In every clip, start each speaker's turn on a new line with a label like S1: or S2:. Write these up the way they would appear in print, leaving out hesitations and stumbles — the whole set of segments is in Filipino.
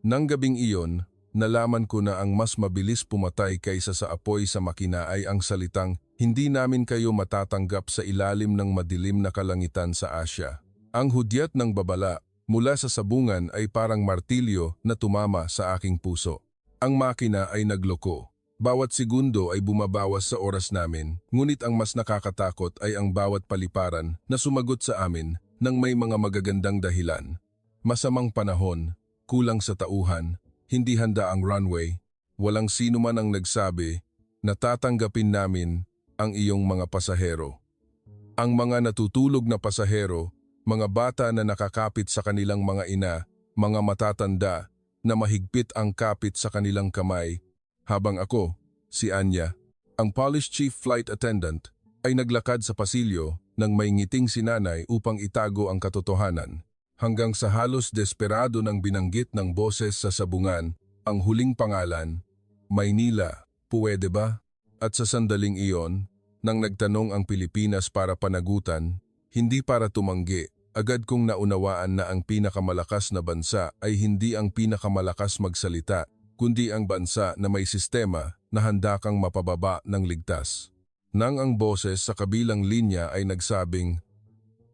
S1: Nang gabing iyon, nalaman ko na ang mas mabilis pumatay kaysa sa apoy sa makina ay ang salitang, "Hindi namin kayo matatanggap sa ilalim ng madilim na kalangitan sa Asya." Ang hudyat ng babala mula sa sabungan ay parang martilyo na tumama sa aking puso. Ang makina ay nagloko. Bawat segundo ay bumabawas sa oras namin, ngunit ang mas nakakatakot ay ang bawat paliparan na sumagot sa amin ng may mga magagandang dahilan. Masamang panahon, kulang sa tauhan, hindi handa ang runway, walang sino man ang nagsabi na tatanggapin namin ang iyong mga pasahero. Ang mga natutulog na pasahero, mga bata na nakakapit sa kanilang mga ina, mga matatanda na mahigpit ang kapit sa kanilang kamay, habang ako, si Anya, ang Polish Chief Flight Attendant, ay naglakad sa pasilyo ng may ngiting sinanay upang itago ang katotohanan. Hanggang sa halos desperado ng binanggit ng boses sa sabungan, ang huling pangalan, Maynila, puwede ba? At sa sandaling iyon, nang nagtanong ang Pilipinas para panagutan, hindi para tumanggi, agad kong naunawaan na ang pinakamalakas na bansa ay hindi ang pinakamalakas magsalita, kundi ang bansa na may sistema na handa kang mapababa ng ligtas. Nang ang boses sa kabilang linya ay nagsabing,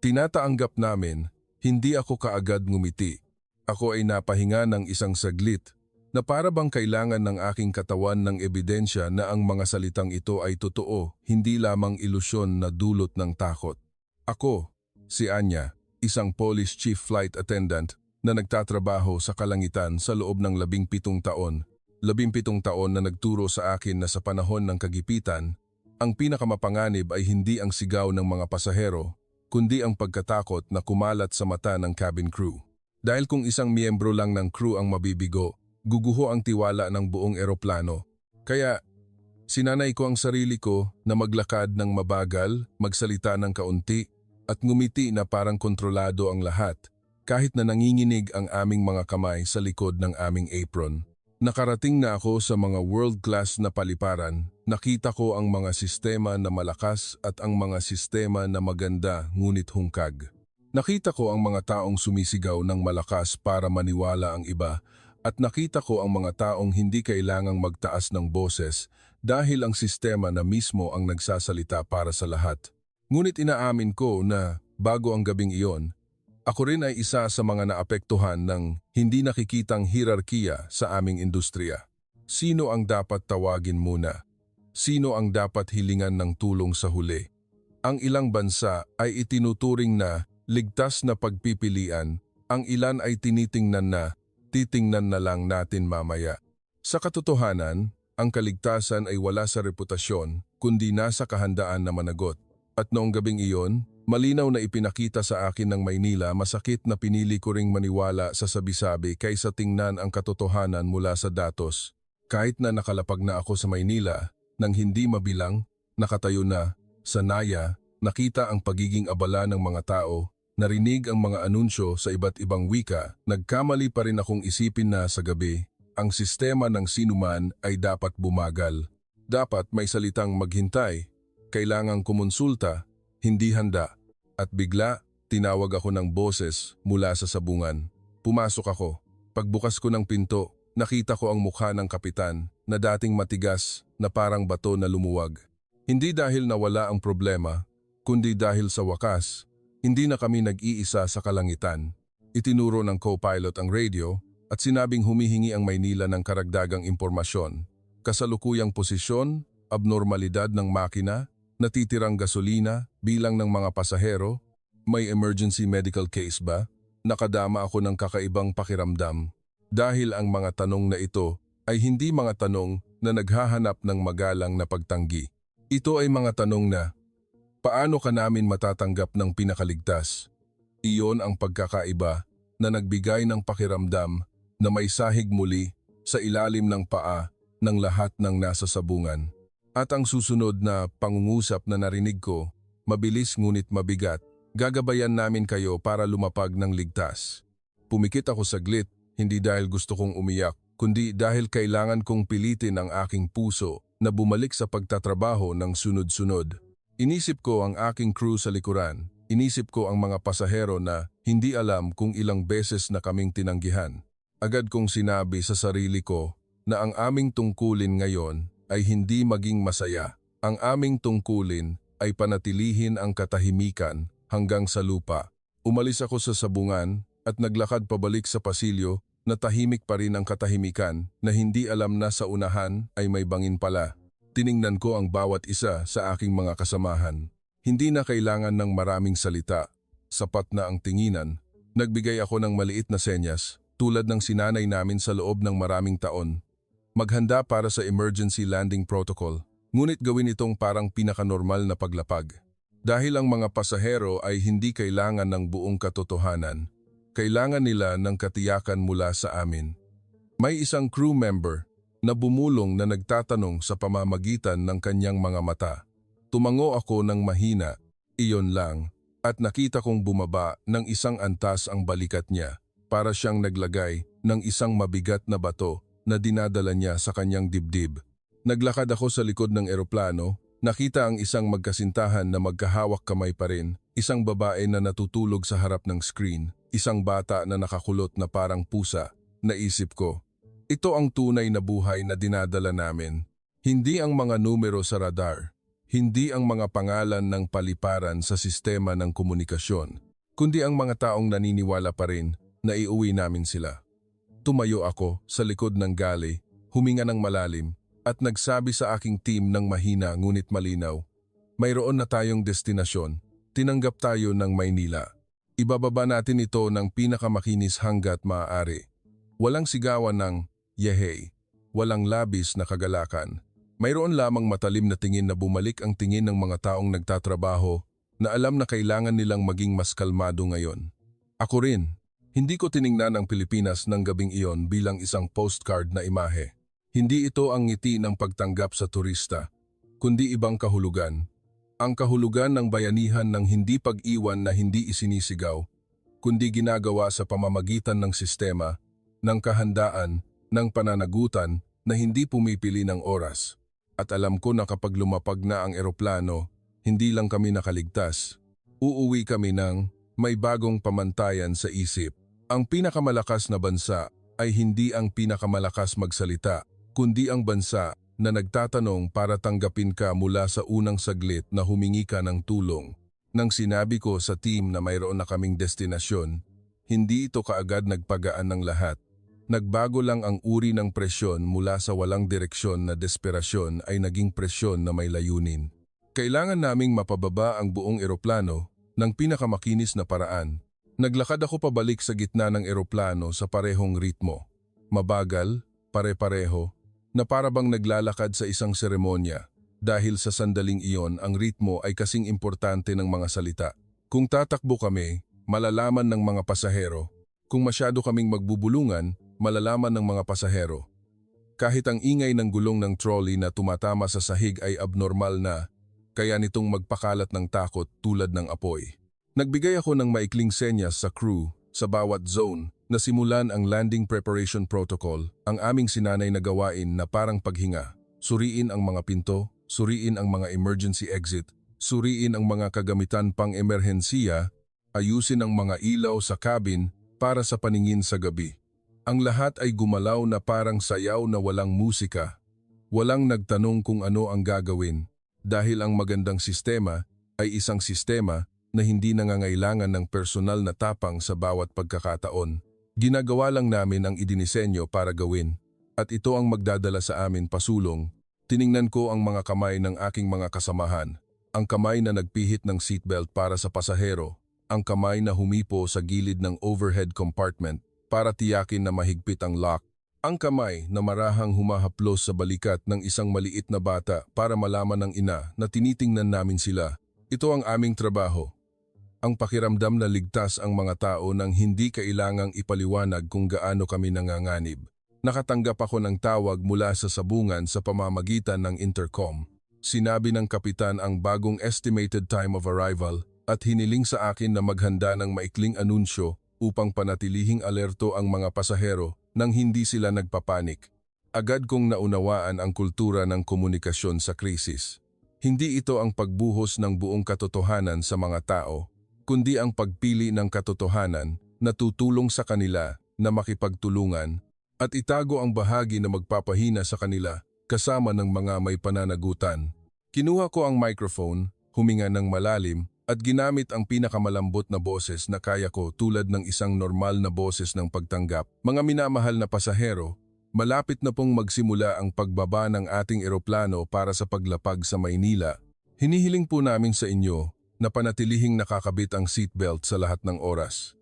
S1: "Tinataanggap namin," hindi ako kaagad ngumiti. Ako ay napahinga ng isang saglit na para bang kailangan ng aking katawan ng ebidensya na ang mga salitang ito ay totoo, hindi lamang ilusyon na dulot ng takot. Ako, si Anya, isang Polish Chief Flight Attendant na nagtatrabaho sa kalangitan sa loob ng 17 taon. 17 taon na nagturo sa akin na sa panahon ng kagipitan, ang pinakamapanganib ay hindi ang sigaw ng mga pasahero, kundi ang pagkatakot na kumalat sa mata ng cabin crew. Dahil kung isang miyembro lang ng crew ang mabibigo, guguho ang tiwala ng buong eroplano. Kaya, sinanay ko ang sarili ko na maglakad ng mabagal, magsalita ng kaunti, at ngumiti na parang kontrolado ang lahat, kahit na nanginginig ang aming mga kamay sa likod ng aming apron. Nakarating na ako sa mga world-class na paliparan, nakita ko ang mga sistema na malakas at ang mga sistema na maganda ngunit hungkag. Nakita ko ang mga taong sumisigaw ng malakas para maniwala ang iba at nakita ko ang mga taong hindi kailangang magtaas ng boses dahil ang sistema na mismo ang nagsasalita para sa lahat. Ngunit inaamin ko na bago ang gabing iyon, ako rin ay isa sa mga naapektuhan ng hindi nakikitang hierarkiya sa aming industriya. Sino ang dapat tawagin muna? Sino ang dapat hilingan ng tulong sa huli? Ang ilang bansa ay itinuturing na ligtas na pagpipilian, ang ilan ay titingnan na lang natin mamaya. Sa katotohanan, ang kaligtasan ay wala sa reputasyon, kundi nasa kahandaan na managot. At noong gabing iyon, malinaw na ipinakita sa akin ng Maynila, masakit na pinili ko ring maniwala sa sabi-sabi kaysa tingnan ang katotohanan mula sa datos. Kahit na nakalapag na ako sa Maynila, nang hindi mabilang, nakatayo na, sa Naya, nakita ang pagiging abala ng mga tao, narinig ang mga anunsyo sa iba't ibang wika, nagkamali pa rin akong isipin na sa gabi, ang sistema ng sinuman ay dapat bumagal. Dapat may salitang maghintay, kailangang kumonsulta, hindi handa. At bigla, tinawag ako ng boses mula sa sabungan. Pumasok ako. Pagbukas ko ng pinto, nakita ko ang mukha ng kapitan na dating matigas na parang bato na lumuwag. Hindi dahil nawala ang problema, kundi dahil sa wakas, hindi na kami nag-iisa sa kalangitan. Itinuro ng co-pilot ang radio at sinabing humihingi ang Maynila ng karagdagang impormasyon. Kasalukuyang posisyon, abnormalidad ng makina, natitirang gasolina, bilang ng mga pasahero, may emergency medical case ba? Nakadama ako ng kakaibang pakiramdam. Dahil ang mga tanong na ito ay hindi mga tanong na naghahanap ng magalang na pagtanggi. Ito ay mga tanong na, paano ka namin matatanggap ng pinakaligtas? Iyon ang pagkakaiba na nagbigay ng pakiramdam na may sahig muli sa ilalim ng paa ng lahat ng nasa sabungan. At ang susunod na pangungusap na narinig ko, mabilis ngunit mabigat, gagabayan namin kayo para lumapag ng ligtas. Pumikit ako saglit, hindi dahil gusto kong umiyak, kundi dahil kailangan kong pilitin ang aking puso na bumalik sa pagtatrabaho ng sunod-sunod. Inisip ko ang aking crew sa likuran, inisip ko ang mga pasahero na hindi alam kung ilang beses na kaming tinanggihan. Agad kong sinabi sa sarili ko na ang aming tungkulin ngayon ay hindi maging masaya. Ang aming tungkulin ay panatilihin ang katahimikan hanggang sa lupa. Umalis ako sa sabungan at naglakad pabalik sa pasilyo na tahimik pa rin ang katahimikan na hindi alam na sa unahan ay may bangin pala. Tiningnan ko ang bawat isa sa aking mga kasamahan. Hindi na kailangan ng maraming salita. Sapat na ang tinginan. Nagbigay ako ng maliit na senyas tulad ng sinanay namin sa loob ng maraming taon. Maghanda para sa emergency landing protocol. Ngunit gawin itong parang pinakanormal na paglapag. Dahil ang mga pasahero ay hindi kailangan ng buong katotohanan. Kailangan nila ng katiyakan mula sa amin. May isang crew member na bumulong na nagtatanong sa pamamagitan ng kanyang mga mata. Tumango ako ng mahina, iyon lang, at nakita kong bumaba ng isang antas ang balikat niya para siyang naglagay ng isang mabigat na bato na dinadala niya sa kanyang dibdib. Naglakad ako sa likod ng eroplano, nakita ang isang magkasintahan na magkahawak kamay pa rin, isang babae na natutulog sa harap ng screen, isang bata na nakakulot na parang pusa. Naisip ko, ito ang tunay na buhay na dinadala namin. Hindi ang mga numero sa radar, hindi ang mga pangalan ng paliparan sa sistema ng komunikasyon, kundi ang mga taong naniniwala pa rin na iuwi namin sila. Tumayo ako sa likod ng galley, huminga ng malalim, at nagsabi sa aking team ng mahina ngunit malinaw, mayroon na tayong destinasyon, tinanggap tayo ng Maynila. Ibababa natin ito ng pinakamakinis hanggat maaari. Walang sigawan ng yehey, walang labis na kagalakan. Mayroon lamang matalim na tingin na bumalik ang tingin ng mga taong nagtatrabaho na alam na kailangan nilang maging mas kalmado ngayon. Ako rin, hindi ko tiningnan ang Pilipinas ng gabing iyon bilang isang postcard na imahe. Hindi ito ang ngiti ng pagtanggap sa turista, kundi ibang kahulugan. Ang kahulugan ng bayanihan ng hindi pag-iwan na hindi isinisigaw, kundi ginagawa sa pamamagitan ng sistema, ng kahandaan, ng pananagutan na hindi pumipili ng oras. At alam ko na kapag lumapag na ang eroplano, hindi lang kami nakaligtas. Uuwi kami ng may bagong pamantayan sa isip. Ang pinakamalakas na bansa ay hindi ang pinakamalakas magsalita, kundi ang bansa na nagtatanong para tanggapin ka mula sa unang saglit na humingi ka ng tulong. Nang sinabi ko sa team na mayroon na kaming destinasyon, hindi ito kaagad nagpagaan ng lahat. Nagbago lang ang uri ng presyon mula sa walang direksyon na desperasyon ay naging presyon na may layunin. Kailangan naming mapababa ang buong eroplano ng pinakamakinis na paraan. Naglakad ako pabalik sa gitna ng eroplano sa parehong ritmo. Mabagal, pare-pareho, na parabang naglalakad sa isang seremonya. Dahil sa sandaling iyon, ang ritmo ay kasing importante ng mga salita. Kung tatakbo kami, malalaman ng mga pasahero. Kung masyado kaming magbubulungan, malalaman ng mga pasahero. Kahit ang ingay ng gulong ng trolley na tumatama sa sahig ay abnormal na, kaya nitong magpakalat ng takot tulad ng apoy. Nagbigay ako ng maikling senyas sa crew sa bawat zone na simulan ang landing preparation protocol, ang aming sinanay na gawain na parang paghinga. Suriin ang mga pinto, suriin ang mga emergency exit, suriin ang mga kagamitan pang emerhensiya, ayusin ang mga ilaw sa cabin para sa paningin sa gabi. Ang lahat ay gumalaw na parang sayaw na walang musika. Walang nagtanong kung ano ang gagawin dahil ang magandang sistema ay isang sistema na hindi nangangailangan ng personal na tapang sa bawat pagkakataon. Ginagawa lang namin ang idinisenyo para gawin, at ito ang magdadala sa amin pasulong. Tiningnan ko ang mga kamay ng aking mga kasamahan, ang kamay na nagpihit ng seatbelt para sa pasahero, ang kamay na humipo sa gilid ng overhead compartment para tiyakin na mahigpit ang lock, ang kamay na marahang humahaplos sa balikat ng isang maliit na bata para malaman ng ina na tinitingnan namin sila. Ito ang aming trabaho. Ang pakiramdam na ligtas ang mga tao nang hindi kailangang ipaliwanag kung gaano kami nanganganib. Nakatanggap ako ng tawag mula sa sabungan sa pamamagitan ng intercom. Sinabi ng kapitan ang bagong estimated time of arrival at hiniling sa akin na maghanda ng maikling anunsyo upang panatilihing alerto ang mga pasahero nang hindi sila nagpapanik. Agad kong naunawaan ang kultura ng komunikasyon sa krisis. Hindi ito ang pagbuhos ng buong katotohanan sa mga tao, kundi ang pagpili ng katotohanan na tutulong sa kanila na makipagtulungan at itago ang bahagi na magpapahina sa kanila kasama ng mga may pananagutan. Kinuha ko ang microphone, huminga ng malalim at ginamit ang pinakamalambot na boses na kaya ko tulad ng isang normal na boses ng pagtanggap. Mga minamahal na pasahero, malapit na pong magsimula ang pagbaba ng ating eroplano para sa paglapag sa Maynila. Hinihiling po namin sa inyo na panatilihing nakakabit ang seatbelt sa lahat ng oras.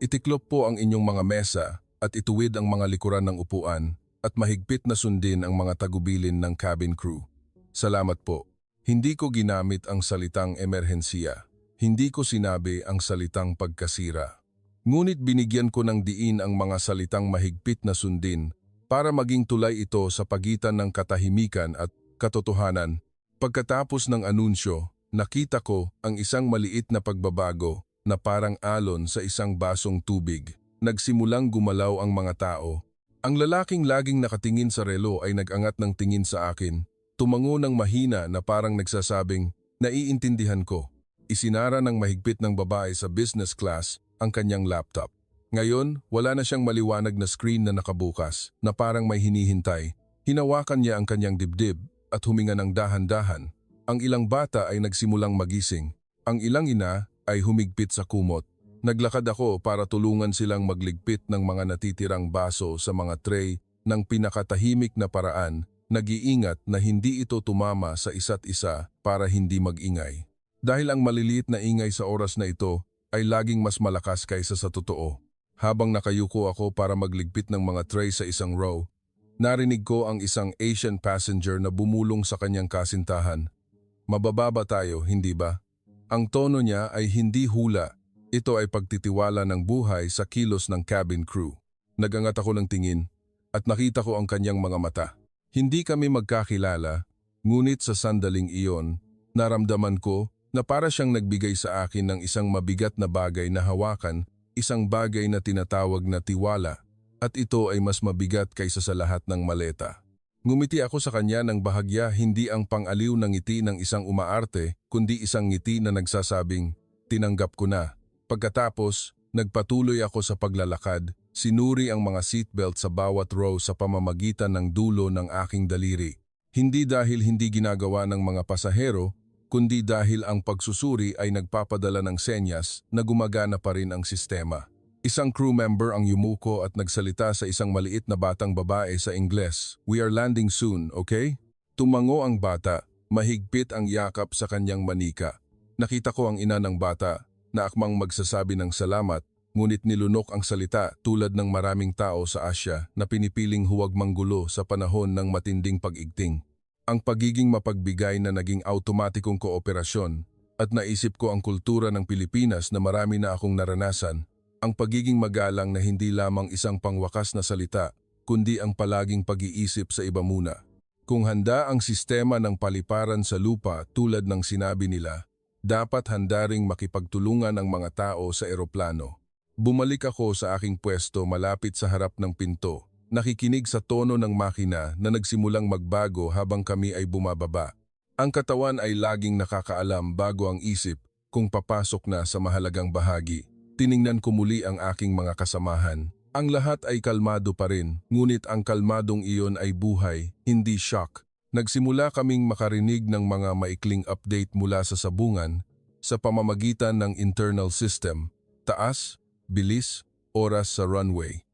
S1: Itiklop po ang inyong mga mesa at ituwid ang mga likuran ng upuan at mahigpit na sundin ang mga tagubilin ng cabin crew. Salamat po. Hindi ko ginamit ang salitang emerhensiya. Hindi ko sinabi ang salitang pagkasira. Ngunit binigyan ko ng diin ang mga salitang mahigpit na sundin para maging tulay ito sa pagitan ng katahimikan at katotohanan. Pagkatapos ng anunsyo, nakita ko ang isang maliit na pagbabago na parang alon sa isang basong tubig. Nagsimulang gumalaw ang mga tao. Ang lalaking laging nakatingin sa relo ay nag-angat ng tingin sa akin. Tumango ng mahina na parang nagsasabing, "Naiintindihan ko." Isinara ng mahigpit ng babae sa business class ang kanyang laptop. Ngayon, wala na siyang maliwanag na screen na nakabukas na parang may hinihintay. Hinawakan niya ang kanyang dibdib at huminga ng dahan-dahan. Ang ilang bata ay nagsimulang magising. Ang ilang ina ay humigpit sa kumot. Naglakad ako para tulungan silang magligpit ng mga natitirang baso sa mga tray ng pinakatahimik na paraan, nag-iingat na hindi ito tumama sa isa't isa para hindi mag-ingay. Dahil ang maliliit na ingay sa oras na ito ay laging mas malakas kaysa sa totoo. Habang nakayuko ako para magligpit ng mga tray sa isang row, narinig ko ang isang Asian passenger na bumulong sa kanyang kasintahan. "Mabababa tayo, hindi ba?" Ang tono niya ay hindi hula. Ito ay pagtitiwala ng buhay sa kilos ng cabin crew. Nagangat ako ng tingin at nakita ko ang kanyang mga mata. Hindi kami magkakilala, ngunit sa sandaling iyon, naramdaman ko na para siyang nagbigay sa akin ng isang mabigat na bagay na hawakan, isang bagay na tinatawag na tiwala, at ito ay mas mabigat kaysa sa lahat ng maleta. Ngumiti ako sa kanya ng bahagya, hindi ang pang-aliw na ngiti ng isang umaarte, kundi isang ngiti na nagsasabing, "Tinanggap ko na." Pagkatapos, nagpatuloy ako sa paglalakad, sinuri ang mga seatbelt sa bawat row sa pamamagitan ng dulo ng aking daliri. Hindi dahil hindi ginagawa ng mga pasahero, kundi dahil ang pagsusuri ay nagpapadala ng senyas na gumagana pa rin ang sistema. Isang crew member ang yumuko at nagsalita sa isang maliit na batang babae sa Ingles, "We are landing soon, okay?" Tumango ang bata, mahigpit ang yakap sa kanyang manika. Nakita ko ang ina ng bata na akmang magsasabi ng salamat, ngunit nilunok ang salita tulad ng maraming tao sa Asya na pinipiling huwag manggulo sa panahon ng matinding pag-igting. Ang pagiging mapagbigay na naging automatikong kooperasyon at naisip ko ang kultura ng Pilipinas na marami na akong naranasan, ang pagiging magalang na hindi lamang isang pangwakas na salita, kundi ang palaging pag-iisip sa iba muna. Kung handa ang sistema ng paliparan sa lupa tulad ng sinabi nila, dapat handa ring makipagtulungan ang mga tao sa eroplano. Bumalik ako sa aking pwesto malapit sa harap ng pinto. Nakikinig sa tono ng makina na nagsimulang magbago habang kami ay bumababa. Ang katawan ay laging nakakaalam bago ang isip kung papasok na sa mahalagang bahagi. Tiningnan ko muli ang aking mga kasamahan. Ang lahat ay kalmado pa rin, ngunit ang kalmadong iyon ay buhay, hindi shock. Nagsimula kaming makarinig ng mga maikling update mula sa sabungan sa pamamagitan ng internal system, taas, bilis, oras sa runway.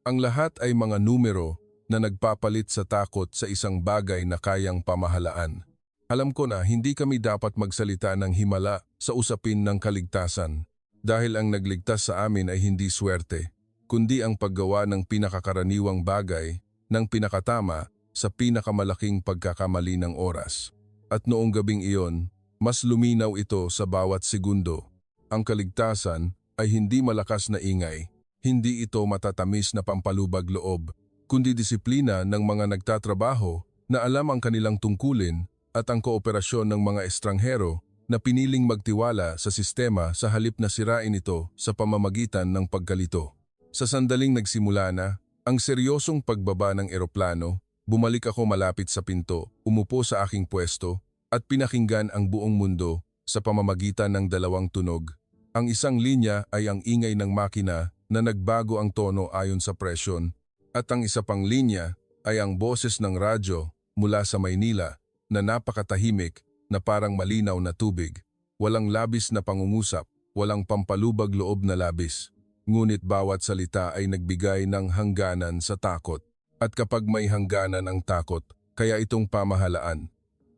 S1: Ang lahat ay mga numero na nagpapalit sa takot sa isang bagay na kayang pamahalaan. Alam ko na hindi kami dapat magsalita ng himala sa usapin ng kaligtasan dahil ang nagligtas sa amin ay hindi swerte, kundi ang paggawa ng pinakakaraniwang bagay ng pinakatama sa pinakamalaking pagkakamali ng oras. At noong gabing iyon, mas luminaw ito sa bawat segundo. Ang kaligtasan ay hindi malakas na ingay. Hindi ito matatamis na pampalubag loob, kundi disiplina ng mga nagtatrabaho na alam ang kanilang tungkulin at ang kooperasyon ng mga estranghero na piniling magtiwala sa sistema sa halip na sirain ito sa pamamagitan ng pagkalito. Sa sandaling nagsimula na ang seryosong pagbaba ng eroplano, bumalik ako malapit sa pinto, umupo sa aking pwesto at pinakinggan ang buong mundo sa pamamagitan ng dalawang tunog. Ang isang linya ay ang ingay ng makina na nagbago ang tono ayon sa presyon at ang isa pang linya ay ang boses ng radyo mula sa Maynila na napakatahimik na parang malinaw na tubig. Walang labis na pangungusap, walang pampalubag loob na labis. Ngunit bawat salita ay nagbigay ng hangganan sa takot. At kapag may hangganan ang takot, kaya itong pamahalaan.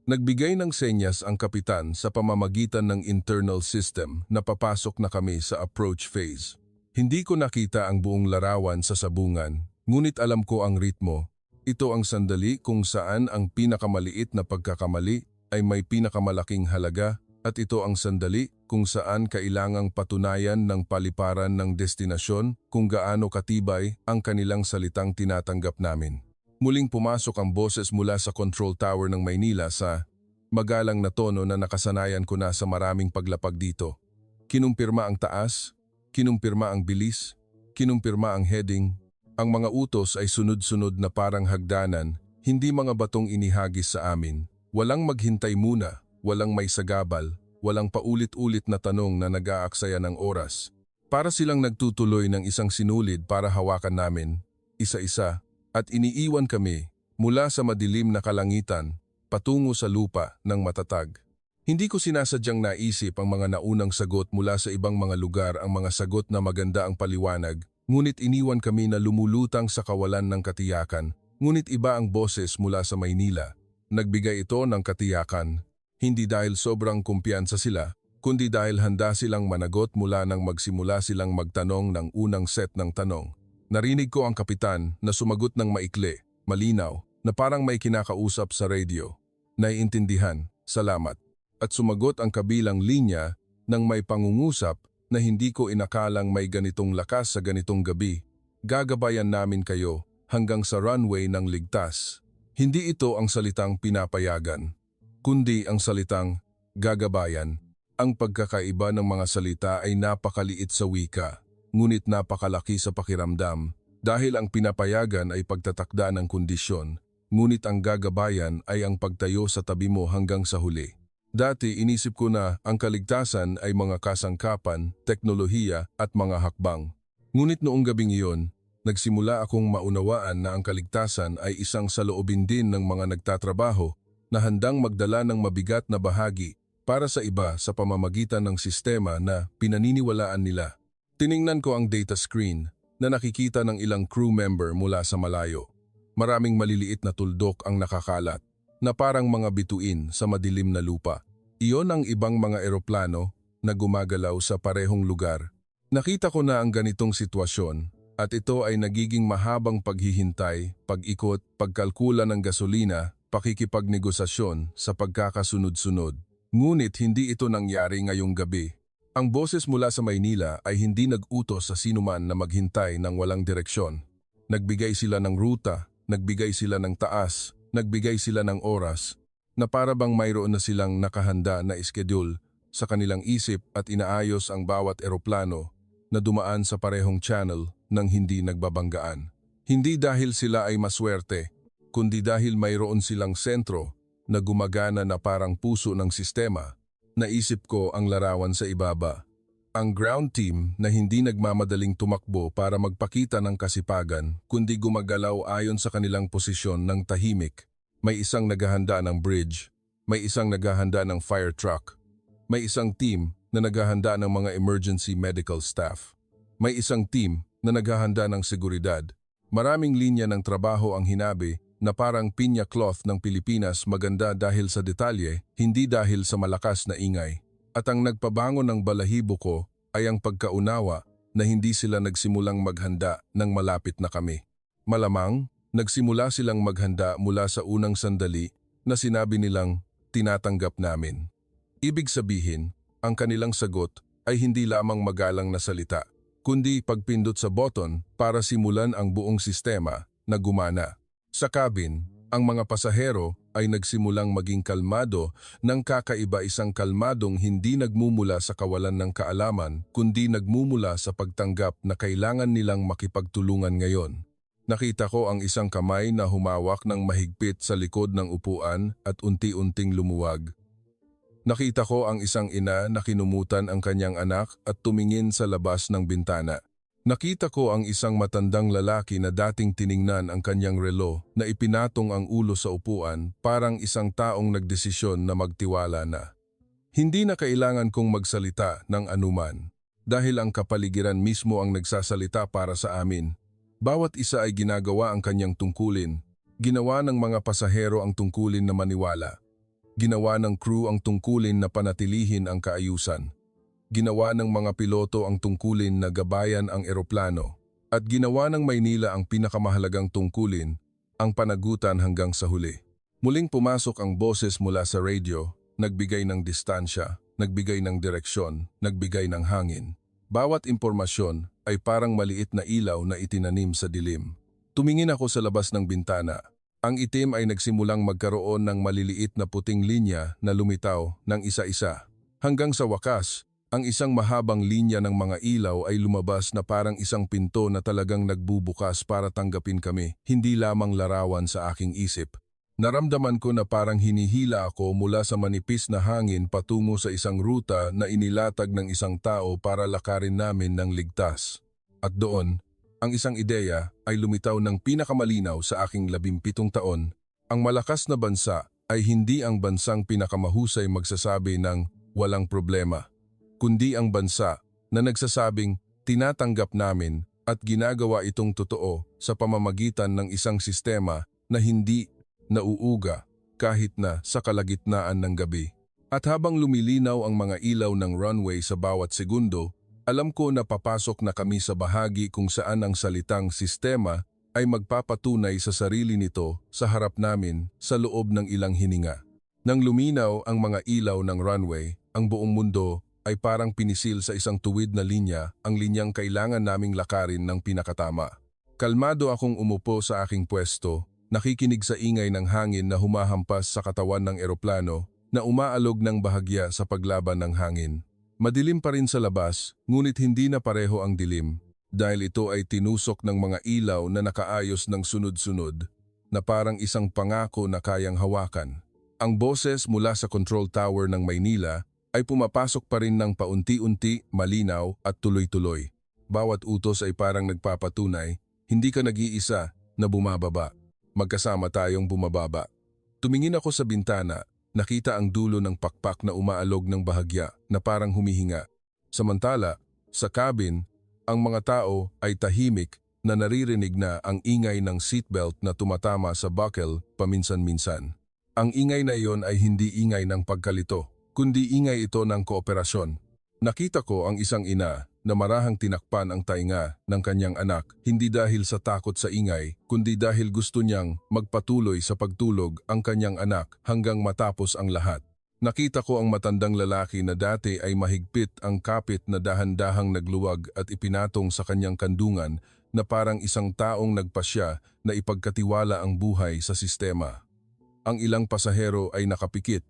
S1: Nagbigay ng senyas ang kapitan sa pamamagitan ng internal system na papasok na kami sa approach phase. Hindi ko nakita ang buong larawan sa sabungan, ngunit alam ko ang ritmo. Ito ang sandali kung saan ang pinakamaliit na pagkakamali ay may pinakamalaking halaga at ito ang sandali kung saan kailangang patunayan ng paliparan ng destinasyon kung gaano katibay ang kanilang salitang tinatanggap namin. Muling pumasok ang boses mula sa control tower ng Maynila sa magalang na tono na nakasanayan ko na sa maraming paglapag dito. Kinumpirma ang taas, kinumpirma ang bilis, kinumpirma ang heading. Ang mga utos ay sunod-sunod na parang hagdanan, hindi mga batong inihagis sa amin. Walang maghintay muna, walang may sagabal, walang paulit-ulit na tanong na nag-aaksaya ng oras. Para silang nagtutuloy ng isang sinulid para hawakan namin, isa-isa, at iniiwan kami mula sa madilim na kalangitan patungo sa lupa ng matatag. Hindi ko sinasadyang naisip ang mga naunang sagot mula sa ibang mga lugar, ang mga sagot na maganda ang paliwanag, ngunit iniwan kami na lumulutang sa kawalan ng katiyakan. Ngunit iba ang boses mula sa Maynila. Nagbigay ito ng katiyakan, hindi dahil sobrang kumpiyansa sila, kundi dahil handa silang managot mula nang magsimula silang magtanong ng unang set ng tanong. Narinig ko ang kapitan na sumagot ng maikli, malinaw, na parang may kinakausap sa radio. Naiintindihan, salamat. At sumagot ang kabilang linya ng may pangungusap na hindi ko inakalang may ganitong lakas sa ganitong gabi. Gagabayan namin kayo hanggang sa runway ng ligtas. Hindi ito ang salitang pinapayagan, kundi ang salitang gagabayan. Ang pagkakaiba ng mga salita ay napakaliit sa wika, ngunit napakalaki sa pakiramdam dahil ang pinapayagan ay pagtatakda ng kondisyon, ngunit ang gagabayan ay ang pagtayo sa tabi mo hanggang sa huli. Dati inisip ko na ang kaligtasan ay mga kasangkapan, teknolohiya at mga hakbang. Ngunit noong gabing iyon, nagsimula akong maunawaan na ang kaligtasan ay isang saloobin din ng mga nagtatrabaho na handang magdala ng mabigat na bahagi para sa iba sa pamamagitan ng sistema na pinaniniwalaan nila. Tiningnan ko ang data screen na nakikita ng ilang crew member mula sa malayo. Maraming maliliit na tuldok ang nakakalat na parang mga bituin sa madilim na lupa. Iyon ang ibang mga eroplano na gumagalaw sa parehong lugar. Nakita ko na ang ganitong sitwasyon at ito ay nagiging mahabang paghihintay, pag-ikot, pagkalkula ng gasolina, pakikipagnegosasyon sa pagkakasunod-sunod. Ngunit hindi ito nangyari ngayong gabi. Ang boses mula sa Maynila ay hindi nag-utos sa sinuman na maghintay ng walang direksyon. Nagbigay sila ng ruta, nagbigay sila ng taas, nagbigay sila ng oras, na para bang mayroon na silang nakahanda na schedule sa kanilang isip at inaayos ang bawat eroplano na dumaan sa parehong channel nang hindi nagbabanggaan. Hindi dahil sila ay maswerte, kundi dahil mayroon silang sentro na gumagana na parang puso ng sistema. Naisip ko ang larawan sa ibaba. Ang ground team na hindi nagmamadaling tumakbo para magpakita ng kasipagan, kundi gumagalaw ayon sa kanilang posisyon ng tahimik. May isang naghahanda ng bridge, may isang naghahanda ng fire truck, may isang team na naghahanda ng mga emergency medical staff, may isang team na naghahanda ng seguridad. Maraming linya ng trabaho ang hinabi na parang pinya cloth ng Pilipinas, maganda dahil sa detalye, hindi dahil sa malakas na ingay. At ang nagpabangon ng balahibo ko ay ang pagkaunawa na hindi sila nagsimulang maghanda nang malapit na kami. Malamang, nagsimula silang maghanda mula sa unang sandali na sinabi nilang tinatanggap namin. Ibig sabihin, ang kanilang sagot ay hindi lamang magalang na salita, kundi pagpindot sa button para simulan ang buong sistema na gumana. Sa cabin, ang mga pasahero ay nagsimulang maging kalmado ng kakaiba, isang kalmadong hindi nagmumula sa kawalan ng kaalaman kundi nagmumula sa pagtanggap na kailangan nilang makipagtulungan ngayon. Nakita ko ang isang kamay na humawak ng mahigpit sa likod ng upuan at unti-unting lumuwag. Nakita ko ang isang ina na kinumutan ang kanyang anak at tumingin sa labas ng bintana. Nakita ko ang isang matandang lalaki na dating tiningnan ang kanyang relo na ipinatong ang ulo sa upuan parang isang taong nagdesisyon na magtiwala na. Hindi na kailangan kong magsalita ng anuman dahil ang kapaligiran mismo ang nagsasalita para sa amin. Bawat isa ay ginagawa ang kanyang tungkulin. Ginawa ng mga pasahero ang tungkulin na maniwala. Ginawa ng crew ang tungkulin na panatilihin ang kaayusan. Ginawa ng mga piloto ang tungkulin na gabayan ang eroplano. At ginawa ng Maynila ang pinakamahalagang tungkulin, ang panagutan hanggang sa huli. Muling pumasok ang boses mula sa radio, nagbigay ng distansya, nagbigay ng direksyon, nagbigay ng hangin. Bawat impormasyon ay parang maliit na ilaw na itinanim sa dilim. Tumingin ako sa labas ng bintana. Ang itim ay nagsimulang magkaroon ng maliliit na puting linya na lumitaw ng isa-isa. Hanggang sa wakas, ang isang mahabang linya ng mga ilaw ay lumabas na parang isang pinto na talagang nagbubukas para tanggapin kami, hindi lamang larawan sa aking isip. Naramdaman ko na parang hinihila ako mula sa manipis na hangin patungo sa isang ruta na inilatag ng isang tao para lakarin namin ng ligtas. At doon, ang isang ideya ay lumitaw ng pinakamalinaw sa aking 17 taon. Ang malakas na bansa ay hindi ang bansang pinakamahusay magsasabi ng walang problema, kundi ang bansa na nagsasabing tinatanggap namin at ginagawa itong totoo sa pamamagitan ng isang sistema na hindi nauuga kahit na sa kalagitnaan ng gabi. At habang lumilinaw ang mga ilaw ng runway sa bawat segundo, alam ko na papasok na kami sa bahagi kung saan ang salitang sistema ay magpapatunay sa sarili nito sa harap namin sa loob ng ilang hininga. Nang luminaw ang mga ilaw ng runway, ang buong mundo ay parang pinisil sa isang tuwid na linya, ang linyang kailangan naming lakarin ng pinakatama. Kalmado akong umupo sa aking pwesto, nakikinig sa ingay ng hangin na humahampas sa katawan ng eroplano na umaalog ng bahagya sa paglaban ng hangin. Madilim pa rin sa labas, ngunit hindi na pareho ang dilim dahil ito ay tinusok ng mga ilaw na nakaayos ng sunod-sunod na parang isang pangako na kayang hawakan. Ang boses mula sa control tower ng Maynila ay pumapasok pa rin ng paunti-unti, malinaw at tuloy-tuloy. Bawat utos ay parang nagpapatunay, hindi ka nag-iisa na bumababa. Magkasama tayong bumababa. Tumingin ako sa bintana, nakita ang dulo ng pakpak na umaalog ng bahagya na parang humihinga. Samantala, sa cabin, ang mga tao ay tahimik na naririnig na ang ingay ng seatbelt na tumatama sa buckle paminsan-minsan. Ang ingay na iyon ay hindi ingay ng pagkalito, kundi ingay ito ng kooperasyon. Nakita ko ang isang ina na marahang tinakpan ang tainga ng kanyang anak, hindi dahil sa takot sa ingay, kundi dahil gusto niyang magpatuloy sa pagtulog ang kanyang anak hanggang matapos ang lahat. Nakita ko ang matandang lalaki na dati ay mahigpit ang kapit na dahan-dahang nagluwag at ipinatong sa kanyang kandungan na parang isang taong nagpasya na ipagkatiwala ang buhay sa sistema. Ang ilang pasahero ay nakapikit.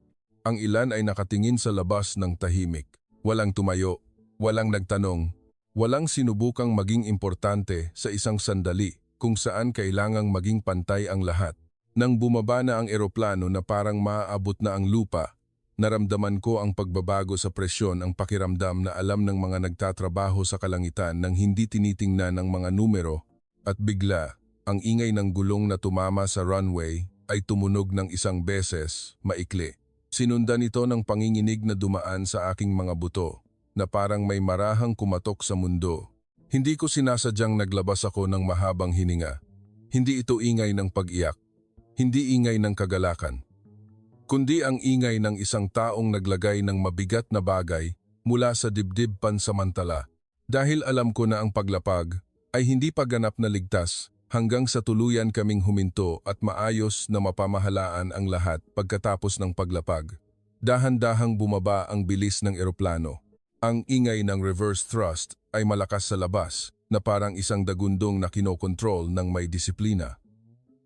S1: Ang ilan ay nakatingin sa labas ng tahimik. Walang tumayo, walang nagtanong, walang sinubukang maging importante sa isang sandali kung saan kailangang maging pantay ang lahat. Nang bumaba na ang eroplano na parang maaabot na ang lupa, naramdaman ko ang pagbabago sa presyon, ang pakiramdam na alam ng mga nagtatrabaho sa kalangitan nang hindi tinitingnan ng mga numero, at bigla, ang ingay ng gulong na tumama sa runway ay tumunog ng isang beses, maikli. Sinundan ito ng panginginig na dumaan sa aking mga buto, na parang may marahang kumatok sa mundo. Hindi ko sinasadyang naglabas ako ng mahabang hininga. Hindi ito ingay ng pag-iyak, hindi ingay ng kagalakan, kundi ang ingay ng isang taong naglagay ng mabigat na bagay mula sa dibdib pansamantala. Dahil alam ko na ang paglapag ay hindi pagganap na ligtas, hanggang sa tuluyan kaming huminto at maayos na mapamahalaan ang lahat pagkatapos ng paglapag. Dahan-dahang bumaba ang bilis ng eroplano. Ang ingay ng reverse thrust ay malakas sa labas na parang isang dagundong na kinokontrol ng may disiplina.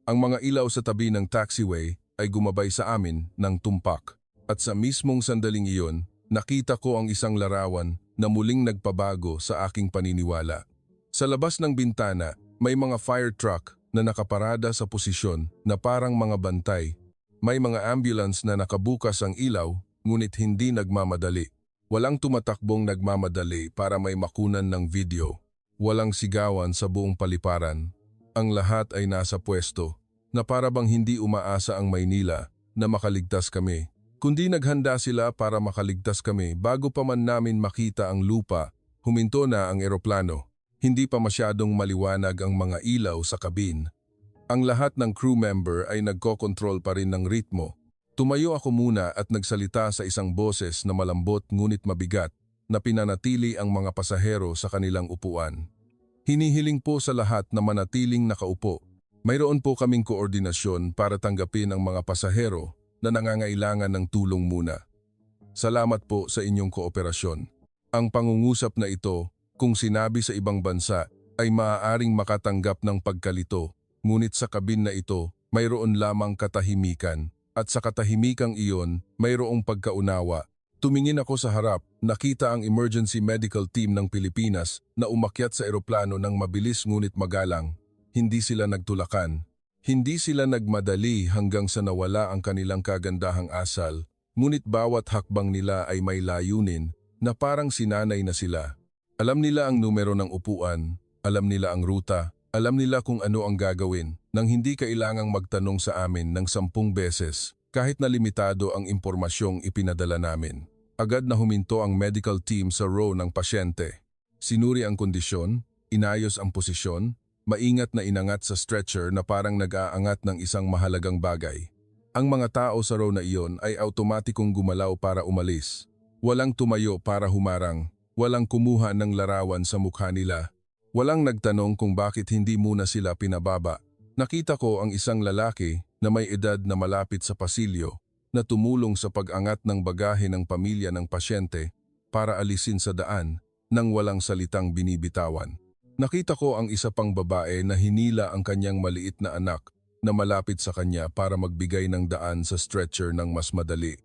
S1: Ang mga ilaw sa tabi ng taxiway ay gumabay sa amin ng tumpak. At sa mismong sandaling iyon, nakita ko ang isang larawan na muling nagpabago sa aking paniniwala. Sa labas ng bintana, may mga fire truck na nakaparada sa posisyon na parang mga bantay. May mga ambulance na nakabukas ang ilaw, ngunit hindi nagmamadali. Walang tumatakbong nagmamadali para may makunan ng video. Walang sigawan sa buong paliparan. Ang lahat ay nasa pwesto na para bang hindi umaasa ang Maynila na makaligtas kami, kundi naghanda sila para makaligtas kami bago pa man namin makita ang lupa. Huminto na ang eroplano. Hindi pa masyadong maliwanag ang mga ilaw sa kabin. Ang lahat ng crew member ay nagkokontrol pa rin ng ritmo. Tumayo ako muna at nagsalita sa isang boses na malambot ngunit mabigat na pinanatili ang mga pasahero sa kanilang upuan. Hinihiling po sa lahat na manatiling nakaupo. Mayroon po kaming koordinasyon para tanggapin ang mga pasahero na nangangailangan ng tulong muna. Salamat po sa inyong kooperasyon. Ang pangungusap na ito, kung sinabi sa ibang bansa, ay maaaring makatanggap ng pagkalito, ngunit sa kabin na ito, mayroon lamang katahimikan, at sa katahimikang iyon, mayroong pagkaunawa. Tumingin ako sa harap, nakita ang emergency medical team ng Pilipinas na umakyat sa eroplano ng mabilis ngunit magalang. Hindi sila nagtulakan. Hindi sila nagmadali hanggang sa nawala ang kanilang kagandahang asal, ngunit bawat hakbang nila ay may layunin na parang sinanay na sila. Alam nila ang numero ng upuan, alam nila ang ruta, alam nila kung ano ang gagawin nang hindi kailangang magtanong sa amin ng 10 beses. Kahit na limitado ang impormasyong ipinadala namin. Agad na huminto ang medical team sa row ng pasyente. Sinuri ang kondisyon, inayos ang posisyon, maingat na inangat sa stretcher na parang nag-aangat ng isang mahalagang bagay. Ang mga tao sa row na iyon ay automatikong gumalaw para umalis. Walang tumayo para humarang, walang kumuha ng larawan sa mukha nila. Walang nagtanong kung bakit hindi muna sila pinababa. Nakita ko ang isang lalaki na may edad na malapit sa pasilyo na tumulong sa pag-angat ng bagahe ng pamilya ng pasyente para alisin sa daan nang walang salitang binibitawan. Nakita ko ang isa pang babae na hinila ang kanyang maliit na anak na malapit sa kanya para magbigay ng daan sa stretcher ng mas madali.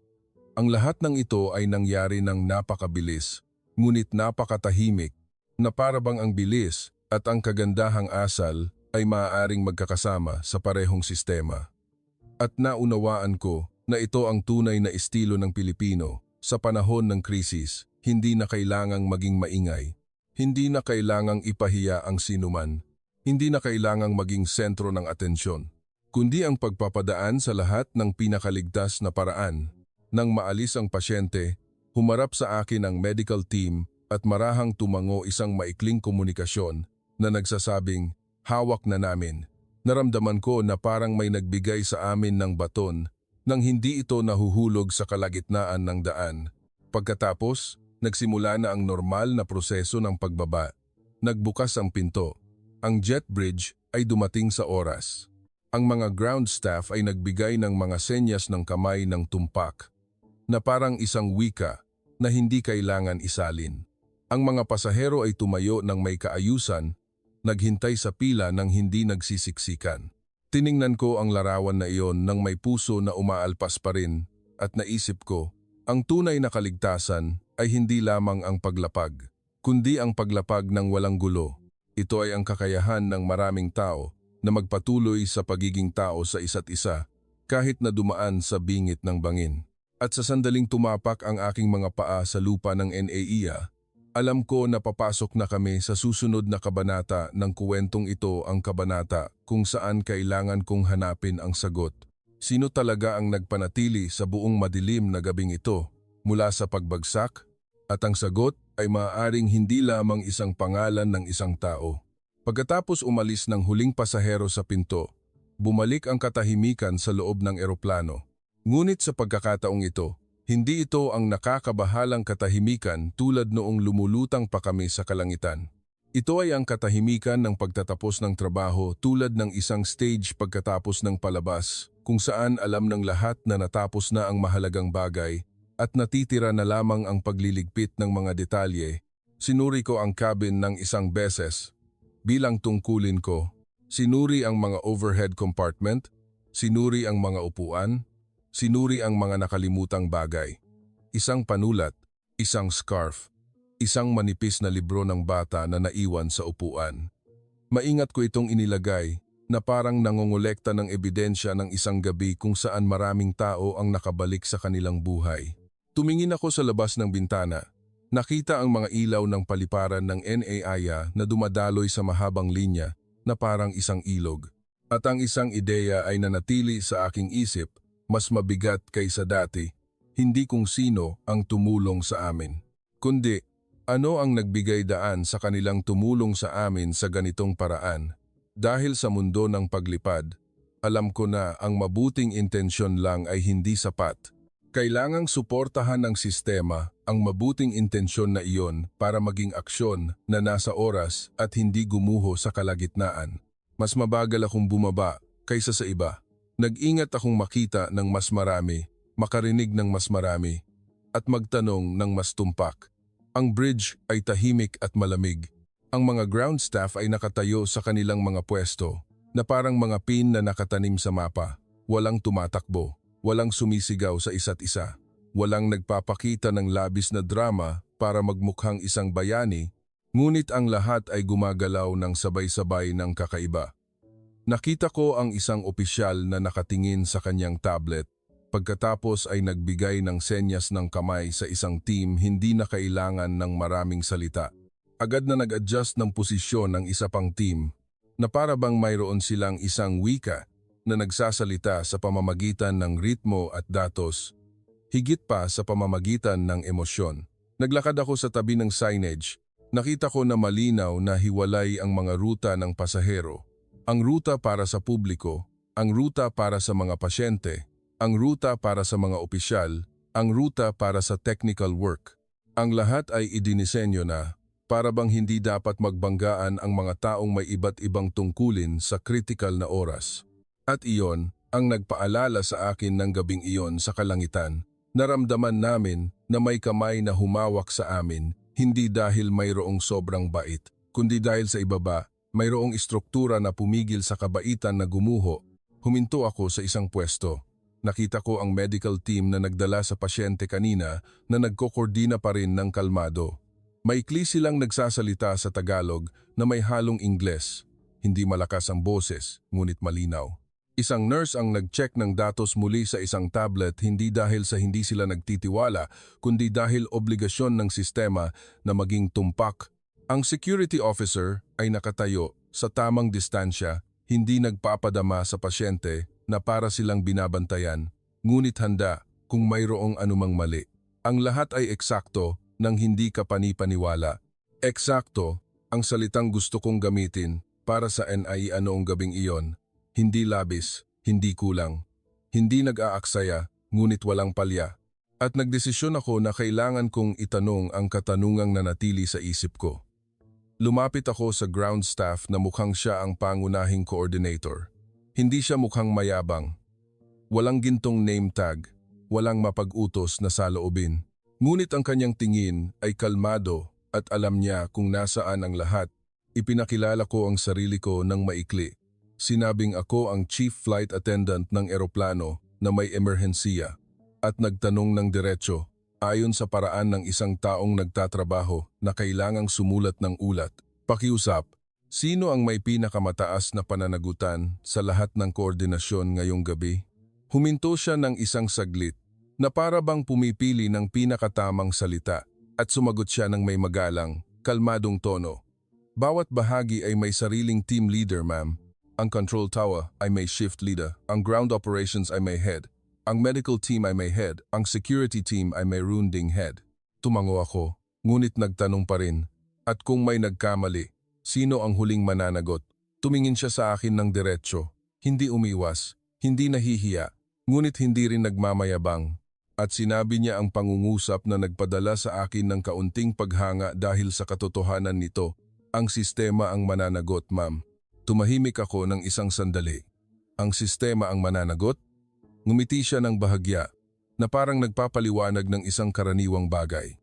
S1: Ang lahat ng ito ay nangyari ng napakabilis, ngunit napakatahimik, na para bang ang bilis at ang kagandahang asal ay maaaring magkakasama sa parehong sistema. At naunawaan ko na ito ang tunay na estilo ng Pilipino sa panahon ng krisis. Hindi na kailangang maging maingay. Hindi na kailangang ipahiya ang sinuman. Hindi na kailangang maging sentro ng atensyon. Kundi ang pagpapadaan sa lahat ng pinakaligtas na paraan. Nang maalis ang pasyente, humarap sa akin ang medical team at marahang tumango isang maikling komunikasyon na nagsasabing, hawak na namin. Naramdaman ko na parang may nagbigay sa amin ng baton nang hindi ito nahuhulog sa kalagitnaan ng daan. Pagkatapos, nagsimula na ang normal na proseso ng pagbaba. Nagbukas ang pinto. Ang jet bridge ay dumating sa oras. Ang mga ground staff ay nagbigay ng mga senyas ng kamay ng tumpak na parang isang wika na hindi kailangan isalin. Ang mga pasahero ay tumayo ng may kaayusan, naghintay sa pila nang hindi nagsisiksikan. Tiningnan ko ang larawan na iyon nang may puso na umaalpas pa rin at naisip ko, ang tunay na kaligtasan ay hindi lamang ang paglapag, kundi ang paglapag ng walang gulo. Ito ay ang kakayahan ng maraming tao na magpatuloy sa pagiging tao sa isa't isa kahit na dumaan sa bingit ng bangin. At sa sandaling tumapak ang aking mga paa sa lupa ng NAIA, alam ko na papasok na kami sa susunod na kabanata ng kuwentong ito, ang kabanata kung saan kailangan kong hanapin ang sagot. Sino talaga ang nagpanatili sa buong madilim na gabing ito mula sa pagbagsak? At ang sagot ay maaaring hindi lamang isang pangalan ng isang tao. Pagkatapos umalis ng huling pasahero sa pinto, bumalik ang katahimikan sa loob ng eroplano. Ngunit sa pagkakataong ito, hindi ito ang nakakabahalang katahimikan tulad noong lumulutang pa kami sa kalangitan. Ito ay ang katahimikan ng pagtatapos ng trabaho tulad ng isang stage pagkatapos ng palabas, kung saan alam ng lahat na natapos na ang mahalagang bagay at natitira na lamang ang pagliligpit ng mga detalye. Sinuri ko ang cabin ng isang beses. Bilang tungkulin ko, sinuri ang mga overhead compartment, sinuri ang mga upuan, sinuri ang mga nakalimutang bagay. Isang panulat, isang scarf, isang manipis na libro ng bata na naiwan sa upuan. Maingat ko itong inilagay na parang nangongolekta ng ebidensya ng isang gabi kung saan maraming tao ang nakabalik sa kanilang buhay. Tumingin ako sa labas ng bintana. Nakita ang mga ilaw ng paliparan ng NAIA na dumadaloy sa mahabang linya na parang isang ilog. At ang isang ideya ay nanatili sa aking isip, mas mabigat kaysa dati, hindi kung sino ang tumulong sa amin, kundi ano ang nagbigay daan sa kanilang tumulong sa amin sa ganitong paraan. Dahil sa mundo ng paglipad, alam ko na ang mabuting intensyon lang ay hindi sapat. Kailangang suportahan ng sistema ang mabuting intensyon na iyon para maging aksyon na nasa oras at hindi gumuho sa kalagitnaan. Mas mabagal akong bumaba kaysa sa iba. Nag-ingat akong makita ng mas marami, makarinig ng mas marami, at magtanong ng mas tumpak. Ang bridge ay tahimik at malamig. Ang mga ground staff ay nakatayo sa kanilang mga pwesto na parang mga pin na nakatanim sa mapa. Walang tumatakbo, walang sumisigaw sa isa't isa, walang nagpapakita ng labis na drama para magmukhang isang bayani, ngunit ang lahat ay gumagalaw ng sabay-sabay ng kakaiba. Nakita ko ang isang opisyal na nakatingin sa kanyang tablet. Pagkatapos ay nagbigay ng senyas ng kamay sa isang team hindi na kailangan ng maraming salita. Agad na nag-adjust ng posisyon ng isa pang team na para bang mayroon silang isang wika na nagsasalita sa pamamagitan ng ritmo at datos, higit pa sa pamamagitan ng emosyon. Naglakad ako sa tabi ng signage. Nakita ko na malinaw na hiwalay ang mga ruta ng pasahero. Ang ruta para sa publiko, ang ruta para sa mga pasyente, ang ruta para sa mga opisyal, ang ruta para sa technical work. Ang lahat ay idinisenyo na para bang hindi dapat magbanggaan ang mga taong may iba't ibang tungkulin sa kritikal na oras. At iyon ang nagpaalala sa akin ng gabing iyon sa kalangitan. Naramdaman namin na may kamay na humawak sa amin, hindi dahil mayroong sobrang bait, kundi dahil sa ibaba, mayroong istruktura na pumigil sa kabaitan na gumuho. Huminto ako sa isang pwesto. Nakita ko ang medical team na nagdala sa pasyente kanina na nagkokoordina pa rin ng kalmado. Maikli silang nagsasalita sa Tagalog na may halong Ingles. Hindi malakas ang boses, ngunit malinaw. Isang nurse ang nag-check ng datos muli sa isang tablet hindi dahil sa hindi sila nagtitiwala, kundi dahil obligasyon ng sistema na maging tumpak. Ang security officer ay nakatayo sa tamang distansya, hindi nagpapadama sa pasyente na para silang binabantayan, ngunit handa kung mayroong anumang mali. Ang lahat ay eksakto nang hindi ka panipaniwala. Eksakto ang salitang gusto kong gamitin para sa NAIA noong gabing iyon. Hindi labis, hindi kulang, hindi nag-aaksaya, ngunit walang palya. At nagdesisyon ako na kailangan kong itanong ang katanungang nanatili sa isip ko. Lumapit ako sa ground staff na mukhang siya ang pangunahing coordinator. Hindi siya mukhang mayabang. Walang gintong name tag, walang mapag-utos na saloobin. Ngunit ang kanyang tingin ay kalmado at alam niya kung nasaan ang lahat. Ipinakilala ko ang sarili ko ng maikli. Sinabing ako ang chief flight attendant ng eroplano na may emerhensiya at nagtanong ng diretso ayon sa paraan ng isang taong nagtatrabaho na kailangang sumulat ng ulat. Pakiusap, sino ang may pinakamataas na pananagutan sa lahat ng koordinasyon ngayong gabi? Huminto siya ng isang saglit na para bang pumipili ng pinakatamang salita at sumagot siya ng may magalang, kalmadong tono. Bawat bahagi ay may sariling team leader, ma'am. Ang control tower ay may shift leader, ang ground operations ay may head, ang medical team ay may head, ang security team ay may rounding head. Tumango ako, ngunit nagtanong pa rin. At kung may nagkamali, sino ang huling mananagot? Tumingin siya sa akin ng diretsyo, hindi umiwas, hindi nahihiya, ngunit hindi rin nagmamayabang. At sinabi niya ang pangungusap na nagpadala sa akin ng kaunting paghanga dahil sa katotohanan nito. Ang sistema ang mananagot, ma'am. Tumahimik ako ng isang sandali. Ang sistema ang mananagot? Ngumiti siya ng bahagya na parang nagpapaliwanag ng isang karaniwang bagay.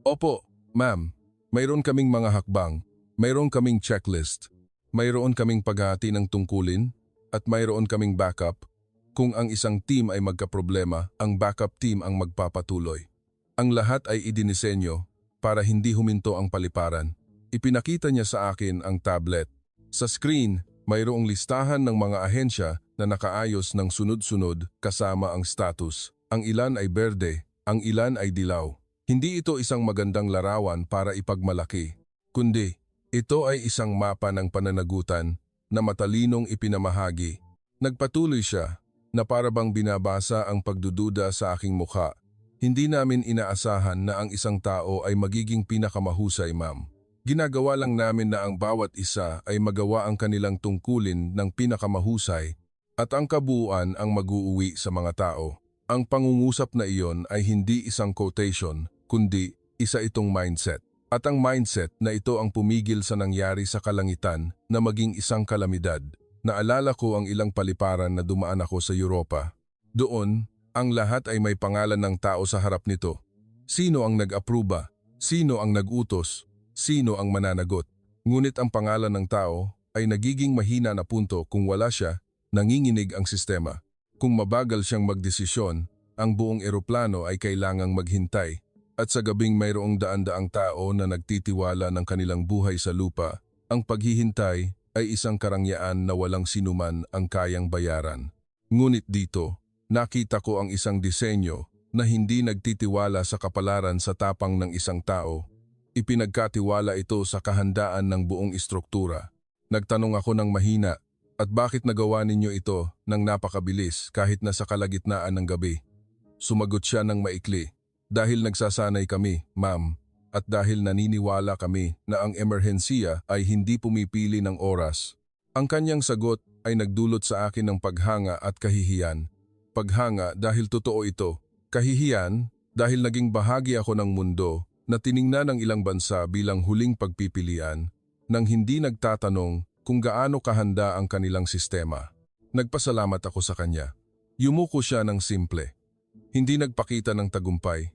S1: Opo, ma'am. Mayroon kaming mga hakbang, mayroon kaming checklist, mayroon kaming paghati ng tungkulin, at mayroon kaming backup. Kung ang isang team ay magkaproblema, ang backup team ang magpapatuloy. Ang lahat ay idinisenyo para hindi huminto ang paliparan. Ipinakita niya sa akin ang tablet. Sa screen, mayroong listahan ng mga ahensya na nakaayos ng sunod-sunod kasama ang status. Ang ilan ay berde, ang ilan ay dilaw. Hindi ito isang magandang larawan para ipagmalaki, kundi ito ay isang mapa ng pananagutan na matalinong ipinamahagi. Nagpatuloy siya na parabang binabasa ang pagdududa sa aking mukha. Hindi namin inaasahan na ang isang tao ay magiging pinakamahusay, ma'am. Ginagawa lang namin na ang bawat isa ay magawa ang kanilang tungkulin ng pinakamahusay at ang kabuuan ang mag-uuwi sa mga tao. Ang pangungusap na iyon ay hindi isang quotation, kundi isa itong mindset. At ang mindset na ito ang pumigil sa nangyari sa kalangitan na maging isang kalamidad. Naalala ko ang ilang paliparan na dumaan ako sa Europa. Doon, ang lahat ay may pangalan ng tao sa harap nito. Sino ang nag-apruba? Sino ang nag-utos? Sino ang mananagot? Ngunit ang pangalan ng tao ay nagiging mahina na punto kung wala siya, nanginginig ang sistema. Kung mabagal siyang magdesisyon, ang buong eroplano ay kailangang maghintay. At sa gabing mayroong daan-daang tao na nagtitiwala ng kanilang buhay sa lupa, ang paghihintay ay isang karangyaan na walang sinuman ang kayang bayaran. Ngunit dito, nakita ko ang isang disenyo na hindi nagtitiwala sa kapalaran sa tapang ng isang tao. Ipinagkatiwala ito sa kahandaan ng buong istruktura. Nagtanong ako ng mahina, at bakit nagawa ninyo ito ng napakabilis kahit nasa kalagitnaan ng gabi? Sumagot siya ng maikli, dahil nagsasanay kami, ma'am, at dahil naniniwala kami na ang emerhensiya ay hindi pumipili ng oras. Ang kanyang sagot ay nagdulot sa akin ng paghanga at kahihiyan. Paghanga dahil totoo ito. Kahihiyan dahil naging bahagi ako ng mundo na tiningnan ng ilang bansa bilang huling pagpipilian nang hindi nagtatanong kung gaano kahanda ang kanilang sistema. Nagpasalamat ako sa kanya. Yumuko siya ng simple. Hindi nagpakita ng tagumpay.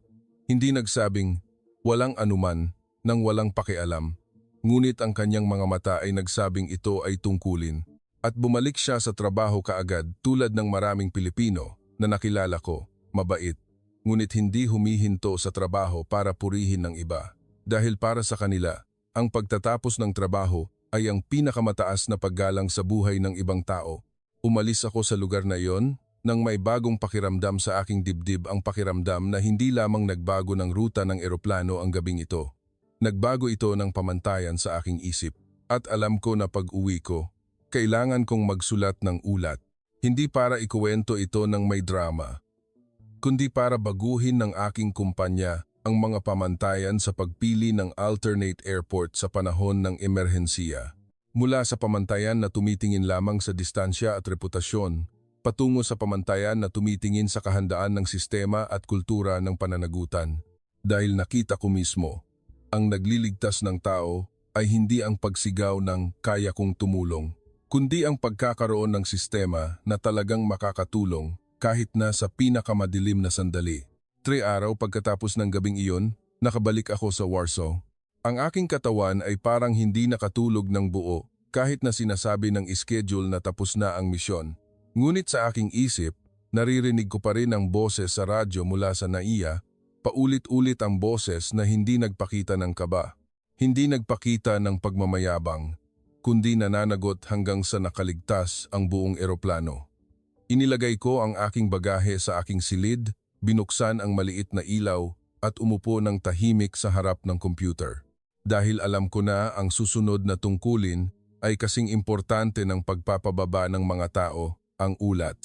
S1: Hindi nagsabing, walang anuman, nang walang pakialam. Ngunit ang kanyang mga mata ay nagsabing ito ay tungkulin. At bumalik siya sa trabaho kaagad tulad ng maraming Pilipino na nakilala ko, mabait. Ngunit hindi humihinto sa trabaho para purihin ng iba. Dahil para sa kanila, ang pagtatapos ng trabaho ay ang pinakamataas na paggalang sa buhay ng ibang tao. Umalis ako sa lugar na iyon nang may bagong pakiramdam sa aking dibdib, ang pakiramdam na hindi lamang nagbago ng ruta ng eroplano ang gabing ito. Nagbago ito ng pamantayan sa aking isip. At alam ko na pag-uwi ko, kailangan kong magsulat ng ulat. Hindi para ikuwento ito ng may drama, kundi para baguhin ng aking kumpanya ang mga pamantayan sa pagpili ng alternate airport sa panahon ng emerhensiya. Mula sa pamantayan na tumitingin lamang sa distansya at reputasyon, patungo sa pamantayan na tumitingin sa kahandaan ng sistema at kultura ng pananagutan. Dahil nakita ko mismo, ang nagliligtas ng tao ay hindi ang pagsigaw ng kaya kong tumulong, kundi ang pagkakaroon ng sistema na talagang makakatulong kahit na sa pinakamadilim na sandali. 3 araw pagkatapos ng gabing iyon, nakabalik ako sa Warsaw. Ang aking katawan ay parang hindi nakatulog ng buo kahit na sinasabi ng schedule na tapos na ang misyon. Ngunit sa aking isip, naririnig ko pa rin ang boses sa radyo mula sa NAIA, paulit-ulit ang boses na hindi nagpakita ng kaba, hindi nagpakita ng pagmamayabang, kundi nananagot hanggang sa nakaligtas ang buong eroplano. Inilagay ko ang aking bagahe sa aking silid, binuksan ang maliit na ilaw at umupo ng tahimik sa harap ng computer. Dahil alam ko na ang susunod na tungkulin ay kasing importante ng pagpapababa ng mga tao, ang ulat.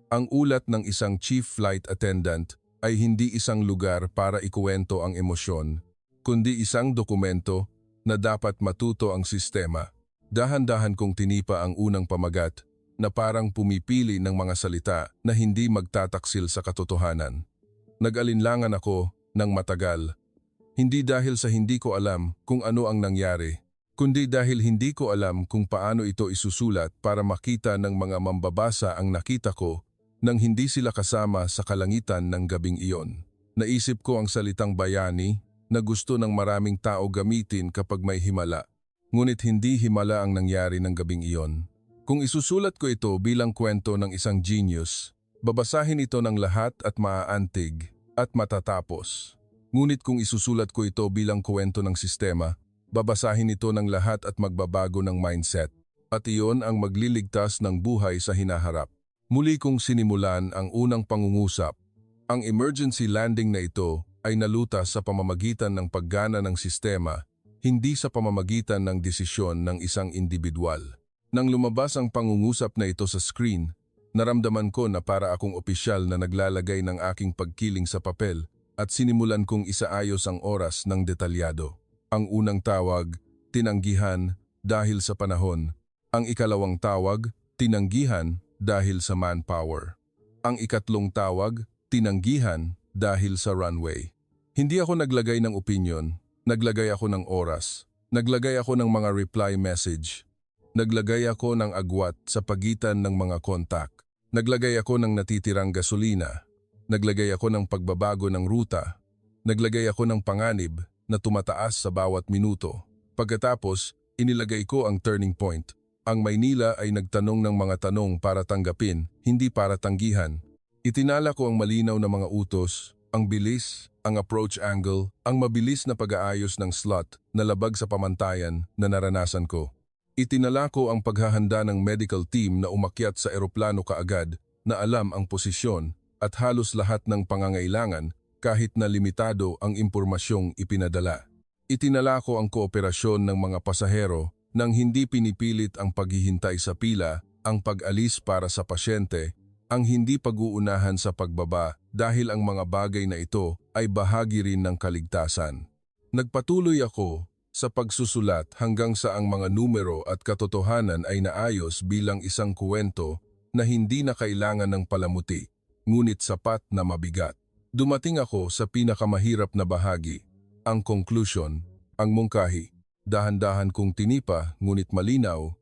S1: Ang ulat ng isang chief flight attendant ay hindi isang lugar para ikuwento ang emosyon, kundi isang dokumento na dapat matuto ang sistema. Dahan-dahan kong tinipa ang unang pamagat na parang pumipili ng mga salita na hindi magtataksil sa katotohanan. Nag-alinlangan ako ng matagal. Hindi dahil sa hindi ko alam kung ano ang nangyari, kundi dahil hindi ko alam kung paano ito isusulat para makita ng mga mambabasa ang nakita ko nang hindi sila kasama sa kalangitan ng gabing iyon. Naisip ko ang salitang bayani na gusto ng maraming tao gamitin kapag may himala. Ngunit hindi himala ang nangyari ng gabing iyon. Kung isusulat ko ito bilang kwento ng isang genius, babasahin ito ng lahat at maaantig at matatapos. Ngunit kung isusulat ko ito bilang kwento ng sistema, babasahin ito ng lahat at magbabago ng mindset. At iyon ang magliligtas ng buhay sa hinaharap. Muli kong sinimulan ang unang pangungusap. Ang emergency landing na ito ay nalutas sa pamamagitan ng paggana ng sistema, hindi sa pamamagitan ng desisyon ng isang individual. Nang lumabas ang pangungusap na ito sa screen, naramdaman ko na para akong opisyal na naglalagay ng aking pagkiling sa papel at sinimulan kong isaayos ang oras ng detalyado. Ang unang tawag, tinanggihan dahil sa panahon. Ang ikalawang tawag, tinanggihan dahil sa manpower. Ang ikatlong tawag, tinanggihan dahil sa runway. Hindi ako naglagay ng opinion, naglagay ako ng oras, naglagay ako ng mga reply message, naglagay ako ng agwat sa pagitan ng mga kontak, naglagay ako ng natitirang gasolina, naglagay ako ng pagbabago ng ruta, naglagay ako ng panganib na tumataas sa bawat minuto. Pagkatapos, inilagay ko ang turning point. Ang Maynila ay nagtanong ng mga tanong para tanggapin, hindi para tanggihan. Itinala ko ang malinaw na mga utos, ang bilis, ang approach angle, ang mabilis na pag-aayos ng slot na labag sa pamantayan na naranasan ko. Itinala ko ang paghahanda ng medical team na umakyat sa eroplano kaagad na alam ang posisyon at halos lahat ng pangangailangan kahit na limitado ang impormasyong ipinadala. Itinala ko ang kooperasyon ng mga pasahero nang hindi pinipilit ang paghihintay sa pila, ang pag-alis para sa pasyente, ang hindi pag-uunahan sa pagbaba dahil ang mga bagay na ito ay bahagi rin ng kaligtasan. Nagpatuloy ako sa pagsusulat hanggang sa ang mga numero at katotohanan ay naayos bilang isang kuwento na hindi na kailangan ng palamuti, ngunit sapat na mabigat. Dumating ako sa pinakamahirap na bahagi, ang conclusion, ang mungkahi. Dahan-dahan kong tinipa, ngunit malinaw,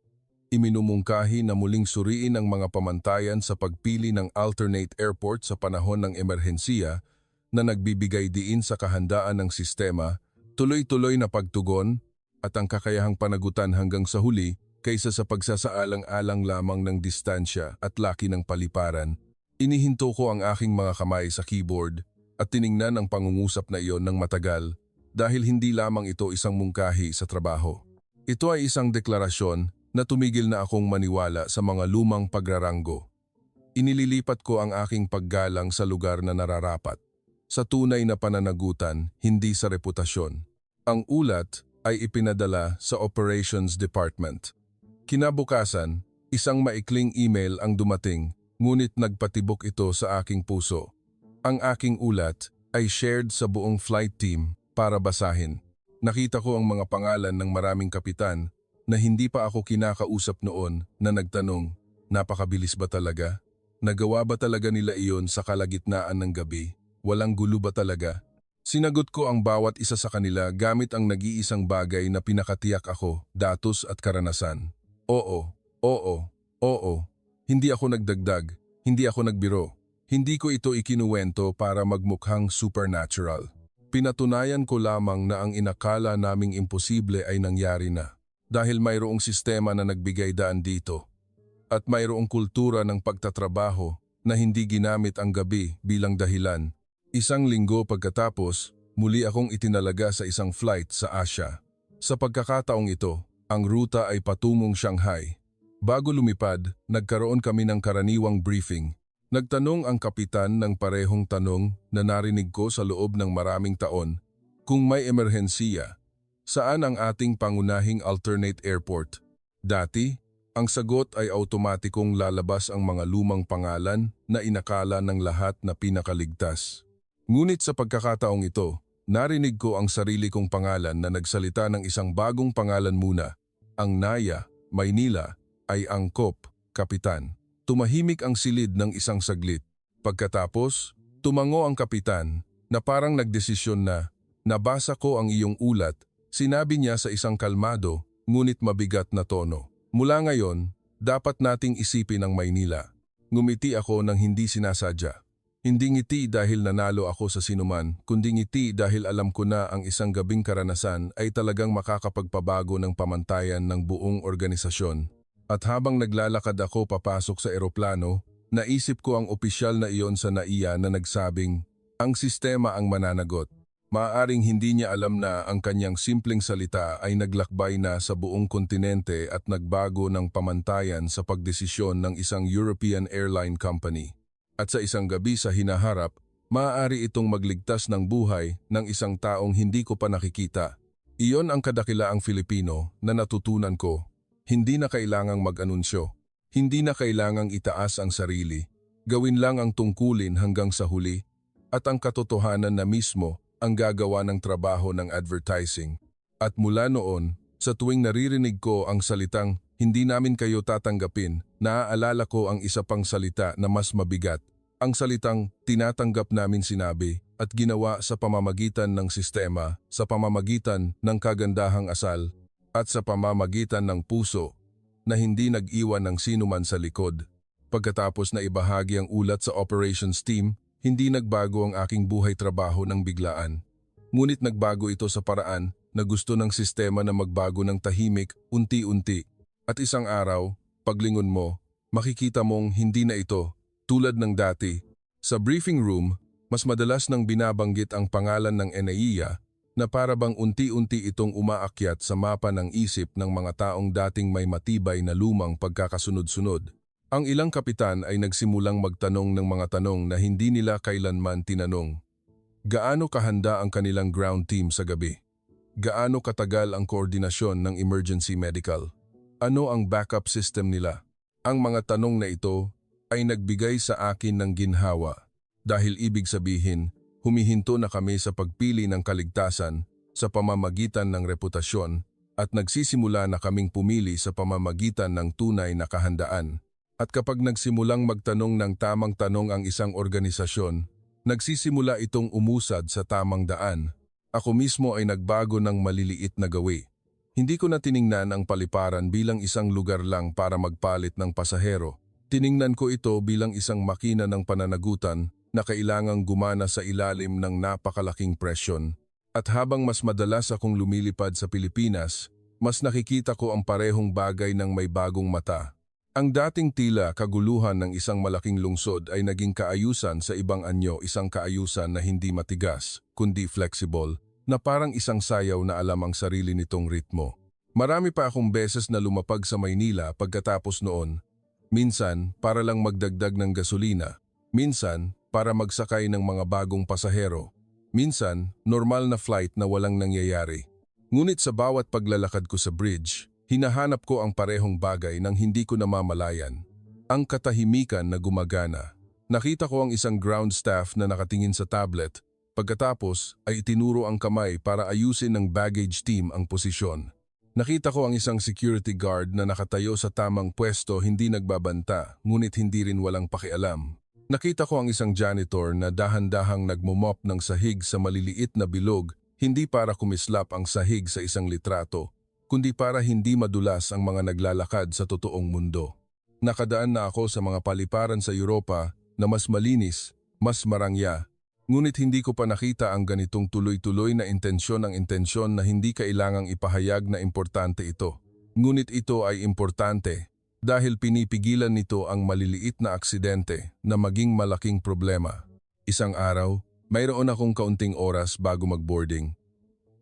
S1: iminumungkahi na muling suriin ang mga pamantayan sa pagpili ng alternate airport sa panahon ng emerhensiya na nagbibigay diin sa kahandaan ng sistema, tuloy-tuloy na pagtugon at ang kakayahang panagutan hanggang sa huli kaysa sa pagsasaalang-alang lamang ng distansya at laki ng paliparan. Inihinto ko ang aking mga kamay sa keyboard at tiningnan ang pangungusap na iyon ng matagal. Dahil hindi lamang ito isang mungkahi sa trabaho. Ito ay isang deklarasyon na tumigil na akong maniwala sa mga lumang pagraranggo. Inililipat ko ang aking paggalang sa lugar na nararapat, sa tunay na pananagutan, hindi sa reputasyon. Ang ulat ay ipinadala sa Operations Department. Kinabukasan, isang maikling email ang dumating, ngunit nagpatibok ito sa aking puso. Ang aking ulat ay shared sa buong flight team para basahin. Nakita ko ang mga pangalan ng maraming kapitan na hindi pa ako kinakausap noon na nagtanong, napakabilis ba talaga? Nagawa ba talaga nila iyon sa kalagitnaan ng gabi? Walang gulo ba talaga? Sinagot ko ang bawat isa sa kanila gamit ang nag-iisang bagay na pinakatiyak ako, datos at karanasan. Oo, oo, oo. Hindi ako nagdagdag, hindi ako nagbiro. Hindi ko ito ikinuwento para magmukhang supernatural. Pinatunayan ko lamang na ang inakala naming imposible ay nangyari na dahil mayroong sistema na nagbigay daan dito at mayroong kultura ng pagtatrabaho na hindi ginamit ang gabi bilang dahilan. Isang linggo pagkatapos, muli akong itinalaga sa isang flight sa Asia. Sa pagkakataong ito, ang ruta ay patungong Shanghai. Bago lumipad, nagkaroon kami ng karaniwang briefing. Nagtanong ang kapitan ng parehong tanong na narinig ko sa loob ng maraming taon, kung may emerhensiya, saan ang ating pangunahing alternate airport? Dati, ang sagot ay automatikong lalabas ang mga lumang pangalan na inakala ng lahat na pinakaligtas. Ngunit sa pagkakataong ito, narinig ko ang sarili kong pangalan na nagsalita ng isang bagong pangalan muna. Ang Naya, Maynila, ay angkop, kapitan. Tumahimik ang silid ng isang saglit. Pagkatapos, tumango ang kapitan na parang nagdesisyon na, nabasa ko ang iyong ulat, sinabi niya sa isang kalmado ngunit mabigat na tono. Mula ngayon, dapat nating isipin ang Maynila. Ngumiti ako nang hindi sinasadya. Hindi ngiti dahil nanalo ako sa sinuman, kundi ngiti dahil alam ko na ang isang gabing karanasan ay talagang makakapagpabago ng pamantayan ng buong organisasyon. At habang naglalakad ako papasok sa eroplano, naisip ko ang opisyal na iyon sa NAIA na nagsabing, ang sistema ang mananagot. Maaaring hindi niya alam na ang kanyang simpleng salita ay naglakbay na sa buong kontinente at nagbago ng pamantayan sa pagdesisyon ng isang European airline company. At sa isang gabi sa hinaharap, Maaari itong magligtas ng buhay ng isang taong hindi ko pa nakikita. Iyon ang kadakilaang Filipino na natutunan ko. Hindi na kailangang mag-anunsyo. Hindi na kailangang itaas ang sarili. Gawin lang ang tungkulin hanggang sa huli. At ang katotohanan na mismo ang gagawa ng trabaho ng advertising. At mula noon, sa tuwing naririnig ko ang salitang hindi namin kayo tatanggapin, naaalala ko ang isa pang salita na mas mabigat. Ang salitang tinatanggap namin sinabi at ginawa sa pamamagitan ng sistema, sa pamamagitan ng kagandahang asal, at sa pamamagitan ng puso na hindi nag-iwan ng sinuman sa likod. Pagkatapos na ibahagi ang ulat sa operations team, hindi nagbago ang aking buhay trabaho ng biglaan. Ngunit nagbago ito sa paraan na gusto ng sistema na magbago ng tahimik, unti-unti. At isang araw, paglingon mo, makikita mong hindi na ito, tulad ng dati. Sa briefing room, mas madalas nang binabanggit ang pangalan ng NAIA na para bang unti-unti itong umaakyat sa mapa ng isip ng mga taong dating may matibay na lumang pagkakasunod-sunod. Ang ilang kapitan ay nagsimulang magtanong ng mga tanong na hindi nila kailanman tinanong. Gaano kahanda ang kanilang ground team sa gabi? Gaano katagal ang koordinasyon ng emergency medical? Ano ang backup system nila? Ang mga tanong na ito ay nagbigay sa akin ng ginhawa dahil ibig sabihin, humihinto na kami sa pagpili ng kaligtasan sa pamamagitan ng reputasyon at nagsisimula na kaming pumili sa pamamagitan ng tunay na kahandaan. At kapag nagsimulang magtanong ng tamang tanong ang isang organisasyon, nagsisimula itong umusad sa tamang daan. Ako mismo ay nagbago ng maliliit na gawi. Hindi ko na tiningnan ang paliparan bilang isang lugar lang para magpalit ng pasahero. Tiningnan ko ito bilang isang makina ng pananagutan na kailangang gumana sa ilalim ng napakalaking presyon. At habang mas madalas akong lumilipad sa Pilipinas, mas nakikita ko ang parehong bagay ng may bagong mata. Ang dating tila kaguluhan ng isang malaking lungsod ay naging kaayusan sa ibang anyo, isang kaayusan na hindi matigas, kundi flexible, na parang isang sayaw na alam ang sarili nitong ritmo. Marami pa akong beses na lumapag sa Maynila pagkatapos noon. Minsan, para lang magdagdag ng gasolina. Minsan, para magsakay ng mga bagong pasahero. Minsan, normal na flight na walang nangyayari. Ngunit sa bawat paglalakad ko sa bridge, hinahanap ko ang parehong bagay nang hindi ko namamalayan. Ang katahimikan na gumagana. Nakita ko ang isang ground staff na nakatingin sa tablet. Pagkatapos ay itinuro ang kamay para ayusin ng baggage team ang posisyon. Nakita ko ang isang security guard na nakatayo sa tamang pwesto, hindi nagbabanta, ngunit hindi rin walang pakialam. Nakita ko ang isang janitor na dahan-dahang nagmumop ng sahig sa maliliit na bilog, hindi para kumislap ang sahig sa isang litrato, kundi para hindi madulas ang mga naglalakad sa totoong mundo. Nakadaan na ako sa mga paliparan sa Europa na mas malinis, mas marangya, ngunit hindi ko pa nakita ang ganitong tuloy-tuloy na intensyon na hindi kailangang ipahayag na importante ito. Ngunit ito ay importante dahil pinipigilan nito ang maliliit na aksidente na maging malaking problema. Isang araw, mayroon akong kaunting oras bago mag-boarding.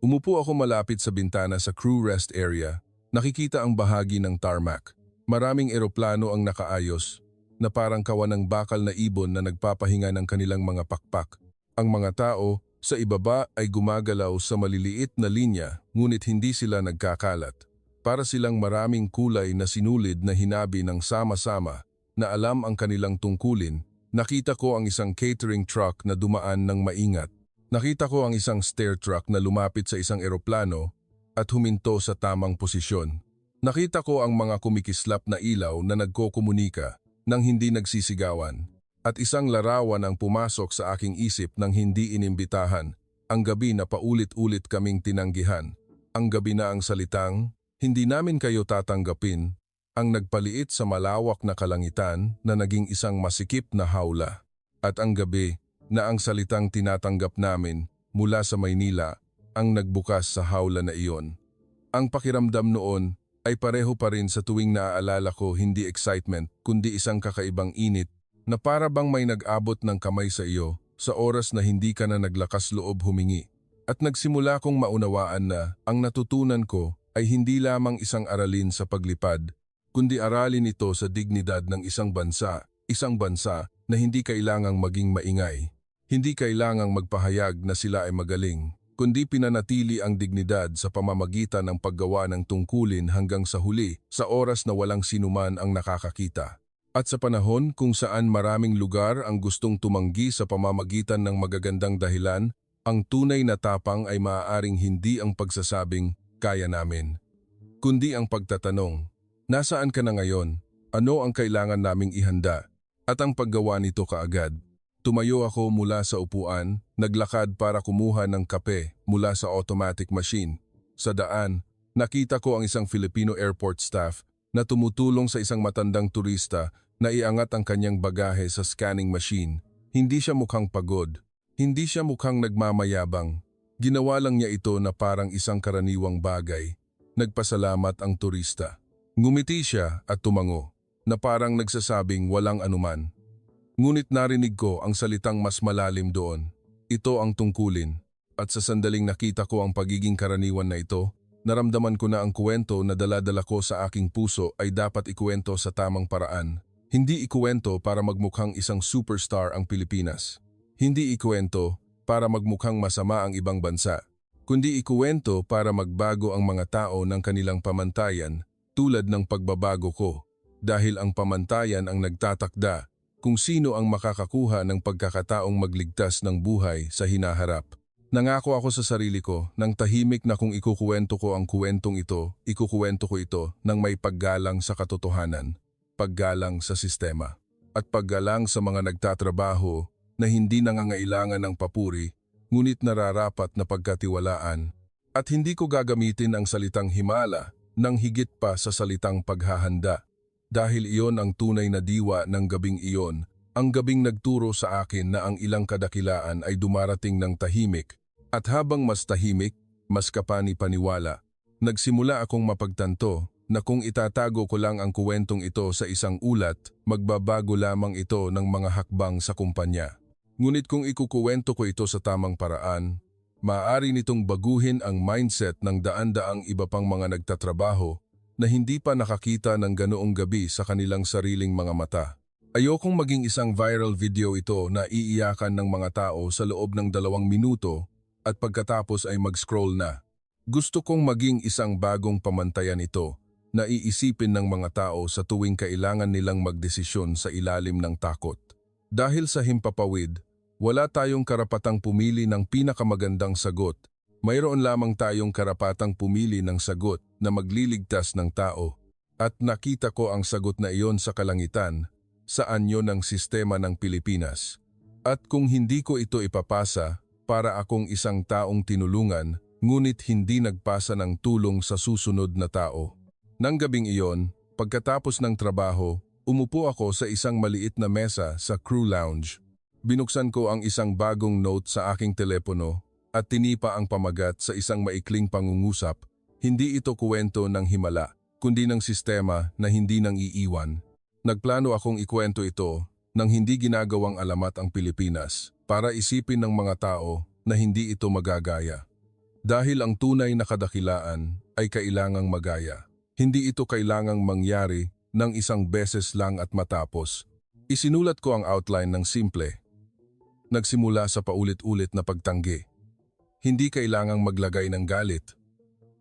S1: Umupo ako malapit sa bintana sa crew rest area, nakikita ang bahagi ng tarmac. Maraming eroplano ang nakaayos na parang kawan ng bakal na ibon na nagpapahinga ng kanilang mga pakpak. Ang mga tao sa ibaba ay gumagalaw sa maliliit na linya ngunit hindi sila nagkakalat. Para silang maraming kulay na sinulid na hinabi ng sama-sama na alam ang kanilang tungkulin. Nakita ko ang isang catering truck na dumaan ng maingat. Nakita ko ang isang stair truck na lumapit sa isang eroplano at huminto sa tamang posisyon. Nakita ko ang mga kumikislap na ilaw na nagkokomunika nang hindi nagsisigawan. At isang larawan ang pumasok sa aking isip nang hindi inimbitahan, ang gabi na paulit-ulit kaming tinanggihan. Ang gabi na ang salitang, hindi namin kayo tatanggapin, ang nagpaliit sa malawak na kalangitan na naging isang masikip na hawla. At ang gabi na ang salitang tinatanggap namin mula sa Maynila ang nagbukas sa hawla na iyon. Ang pakiramdam noon ay pareho pa rin sa tuwing naaalala ko, hindi excitement kundi isang kakaibang init na para bang may nag-abot ng kamay sa iyo sa oras na hindi ka na naglakas loob humingi. At nagsimula kong maunawaan na ang natutunan ko ay hindi lamang isang aralin sa paglipad, kundi aralin ito sa dignidad ng isang bansa na hindi kailangang maging maingay. Hindi kailangang magpahayag na sila ay magaling, kundi pinanatili ang dignidad sa pamamagitan ng paggawa ng tungkulin hanggang sa huli, sa oras na walang sinuman ang nakakakita. At sa panahon kung saan maraming lugar ang gustong tumanggi sa pamamagitan ng magagandang dahilan, ang tunay na tapang ay maaaring hindi ang pagsasabing, kaya namin, kundi ang pagtatanong, nasaan ka na ngayon? Ano ang kailangan naming ihanda? At ang paggawa nito kaagad. Tumayo ako mula sa upuan, naglakad para kumuha ng kape mula sa automatic machine. Sa daan, nakita ko ang isang Filipino airport staff na tumutulong sa isang matandang turista na iangat ang kanyang bagahe sa scanning machine. Hindi siya mukhang pagod. Hindi siya mukhang nagmamayabang. Ginawa lang niya ito na parang isang karaniwang bagay. Nagpasalamat ang turista. Ngumiti siya at tumango, na parang nagsasabing walang anuman. Ngunit narinig ko ang salitang mas malalim doon. Ito ang tungkulin. At sa sandaling nakita ko ang pagiging karaniwan na ito, naramdaman ko na ang kwento na dala-dala ko sa aking puso ay dapat ikuwento sa tamang paraan. Hindi ikuwento para magmukhang isang superstar ang Pilipinas. Hindi ikuwento para magmukhang masama ang ibang bansa. Kundi ikuwento para magbago ang mga tao ng kanilang pamantayan tulad ng pagbabago ko. Dahil ang pamantayan ang nagtatakda kung sino ang makakakuha ng pagkakataong magligtas ng buhay sa hinaharap. Nangako ako sa sarili ko nang tahimik na kung ikukuwento ko ang kuwentong ito, ikukuwento ko ito ng may paggalang sa katotohanan, paggalang sa sistema, at paggalang sa mga nagtatrabaho na hindi nangangailangan ng papuri, ngunit nararapat na pagkatiwalaan. At hindi ko gagamitin ang salitang himala nang higit pa sa salitang paghahanda. Dahil iyon ang tunay na diwa ng gabing iyon, ang gabing nagturo sa akin na ang ilang kadakilaan ay dumarating ng tahimik, at habang mas tahimik, mas kapani-paniwala. Nagsimula akong mapagtanto na kung itatago ko lang ang kuwentong ito sa isang ulat, magbabago lamang ito ng mga hakbang sa kumpanya. Ngunit kung ikukuwento ko ito sa tamang paraan, maaari nitong baguhin ang mindset ng daan-daang iba pang mga nagtatrabaho na hindi pa nakakita ng ganoong gabi sa kanilang sariling mga mata. Ayokong maging isang viral video ito na iiyakan ng mga tao sa loob ng 2 minuto at pagkatapos ay mag-scroll na. Gusto kong maging isang bagong pamantayan ito na iisipin ng mga tao sa tuwing kailangan nilang magdesisyon sa ilalim ng takot. Dahil sa himpapawid, wala tayong karapatang pumili ng pinakamagandang sagot. Mayroon lamang tayong karapatang pumili ng sagot na magliligtas ng tao. At nakita ko ang sagot na iyon sa kalangitan, sa anyo ng sistema ng Pilipinas. At kung hindi ko ito ipapasa, para akong isang taong tinulungan, ngunit hindi nagpasa ng tulong sa susunod na tao. Nang gabing iyon, pagkatapos ng trabaho, umupo ako sa isang maliit na mesa sa crew lounge. Binuksan ko ang isang bagong note sa aking telepono at tinipa ang pamagat sa isang maikling pangungusap. Hindi ito kuwento ng himala, kundi ng sistema na hindi nang iiwan. Nagplano akong ikwento ito nang hindi ginagawang alamat ang Pilipinas para isipin ng mga tao na hindi ito magagaya. Dahil ang tunay na kadakilaan ay kailangang magaya. Hindi ito kailangang mangyari ng isang beses lang at matapos. Isinulat ko ang outline ng simple. Nagsimula sa paulit-ulit na pagtanggi. Hindi kailangang maglagay ng galit.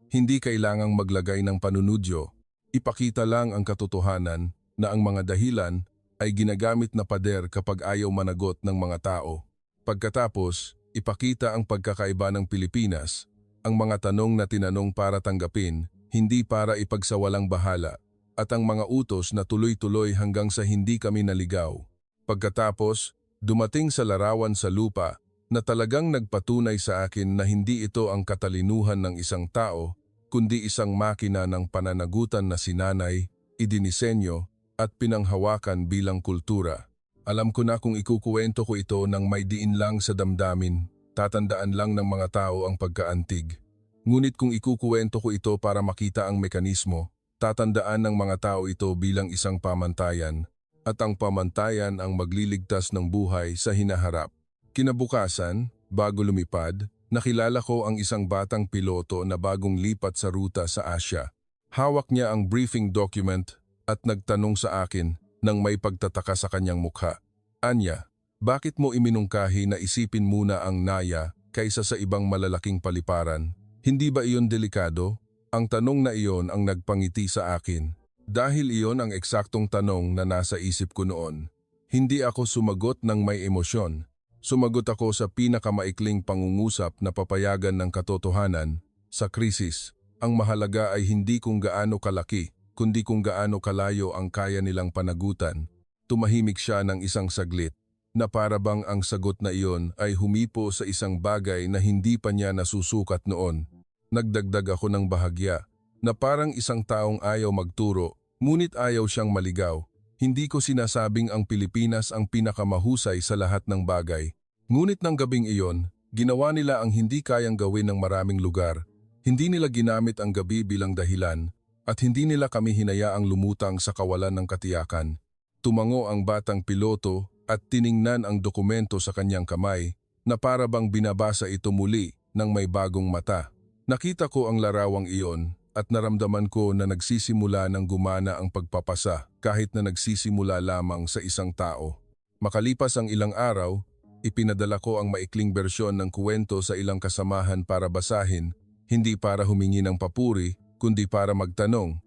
S1: Hindi kailangang maglagay ng panunudyo. Ipakita lang ang katotohanan na ang mga dahilan ay ginagamit na pader kapag ayaw managot ng mga tao. Pagkatapos, ipakita ang pagkakaiba ng Pilipinas, ang mga tanong na tinanong para tanggapin, hindi para ipagsawalang bahala, at ang mga utos na tuloy-tuloy hanggang sa hindi kami naligaw. Pagkatapos, dumating sa larawan sa lupa na talagang nagpatunay sa akin na hindi ito ang katalinuhan ng isang tao, kundi isang makina ng pananagutan na sinanay, idinisenyo, at pinanghawakan bilang kultura. Alam ko na kung ikukuwento ko ito nang may diin lang sa damdamin, tatandaan lang ng mga tao ang pagkaantig. Ngunit kung ikukuwento ko ito para makita ang mekanismo, tatandaan ng mga tao ito bilang isang pamantayan, at ang pamantayan ang magliligtas ng buhay sa hinaharap. Kinabukasan, bago lumipad, nakilala ko ang isang batang piloto na bagong lipat sa ruta sa Asia. Hawak niya ang briefing document at nagtanong sa akin nang may pagtataka sa kanyang mukha. Anya, Bakit mo iminungkahi na isipin muna ang Naya kaysa sa ibang malalaking paliparan? Hindi ba iyon delikado? Ang tanong na iyon ang nagpangiti sa akin. Dahil iyon ang eksaktong tanong na nasa isip ko noon. Hindi ako sumagot ng may emosyon. Sumagot ako sa pinakamaikling pangungusap na papayagan ng katotohanan. Sa krisis, ang mahalaga ay hindi kung gaano kalaki, kundi kung gaano kalayo ang kaya nilang panagutan. Tumahimik siya ng isang saglit, na para bang ang sagot na iyon ay humipo sa isang bagay na hindi pa niya nasusukat noon. Nagdagdag ako ng bahagya, na parang isang taong ayaw magturo, ngunit ayaw siyang maligaw. Hindi ko sinasabing ang Pilipinas ang pinakamahusay sa lahat ng bagay. Ngunit ng gabing iyon, ginawa nila ang hindi kayang gawin ng maraming lugar. Hindi nila ginamit ang gabi bilang dahilan, at hindi nila kami hinayaang lumutang sa kawalan ng katiyakan. Tumango ang batang piloto at tiningnan ang dokumento sa kanyang kamay, na para bang binabasa ito muli ng may bagong mata. Nakita ko ang larawang iyon, at naramdaman ko na nagsisimula ng gumana ang pagpapasa kahit na nagsisimula lamang sa isang tao. Makalipas ang ilang araw, ipinadala ko ang maikling bersyon ng kuwento sa ilang kasamahan para basahin, hindi para humingi ng papuri, kundi para magtanong.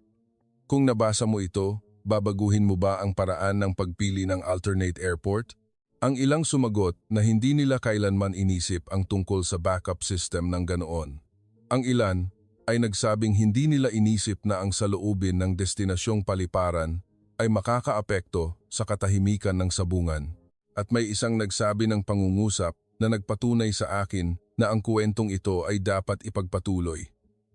S1: Kung nabasa mo ito, babaguhin mo ba ang paraan ng pagpili ng alternate airport? Ang ilang sumagot na hindi nila kailanman inisip ang tungkol sa backup system ng ganoon. Ang ilan ay nagsabing hindi nila inisip na ang saloobin ng destinasyong paliparan ay makakaapekto sa katahimikan ng sabungan. At may isang nagsabi ng pangungusap na nagpatunay sa akin na ang kuwentong ito ay dapat ipagpatuloy.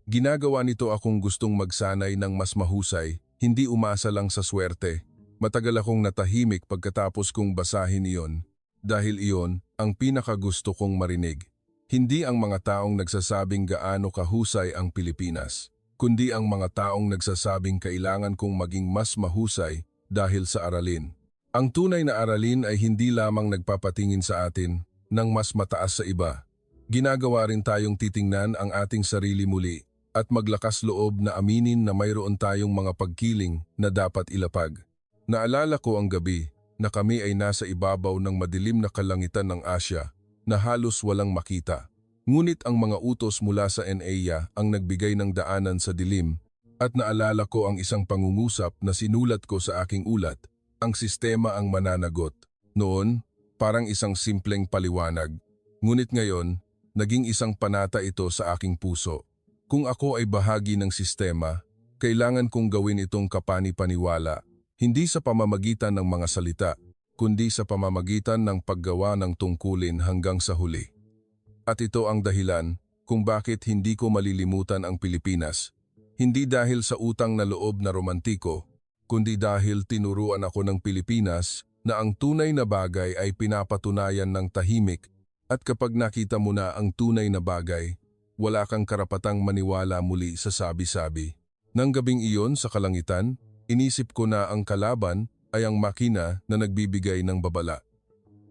S1: Ginagawa nito akong gustong magsanay ng mas mahusay, hindi umasa lang sa swerte. Matagal akong natahimik pagkatapos kong basahin iyon, dahil iyon ang pinakagusto kong marinig. Hindi ang mga taong nagsasabing gaano kahusay ang Pilipinas, kundi ang mga taong nagsasabing kailangan kong maging mas mahusay dahil sa aralin. Ang tunay na aralin ay hindi lamang nagpapatingin sa atin ng mas mataas sa iba. Ginagawa rin tayong titingnan ang ating sarili muli at maglakas loob na aminin na mayroon tayong mga pagkiling na dapat ilapag. Naalala ko ang gabi na kami ay nasa ibabaw ng madilim na kalangitan ng Asya na halos walang makita. Ngunit ang mga utos mula sa NAIA ang nagbigay ng daanan sa dilim at naalala ko ang isang pangungusap na sinulat ko sa aking ulat, ang sistema ang mananagot. Noon, parang isang simpleng paliwanag. Ngunit ngayon, naging isang panata ito sa aking puso. Kung ako ay bahagi ng sistema, kailangan kong gawin itong kapani-paniwala, hindi sa pamamagitan ng mga salita, kundi sa pamamagitan ng paggawa ng tungkulin hanggang sa huli. At ito ang dahilan kung bakit hindi ko malilimutan ang Pilipinas. Hindi dahil sa utang na loob na romantiko, kundi dahil tinuruan ako ng Pilipinas na ang tunay na bagay ay pinapatunayan ng tahimik at kapag nakita mo na ang tunay na bagay, wala kang karapatang maniwala muli sa sabi-sabi. Nang gabing iyon sa kalangitan, inisip ko na ang kalaban ay ang makina na nagbibigay ng babala.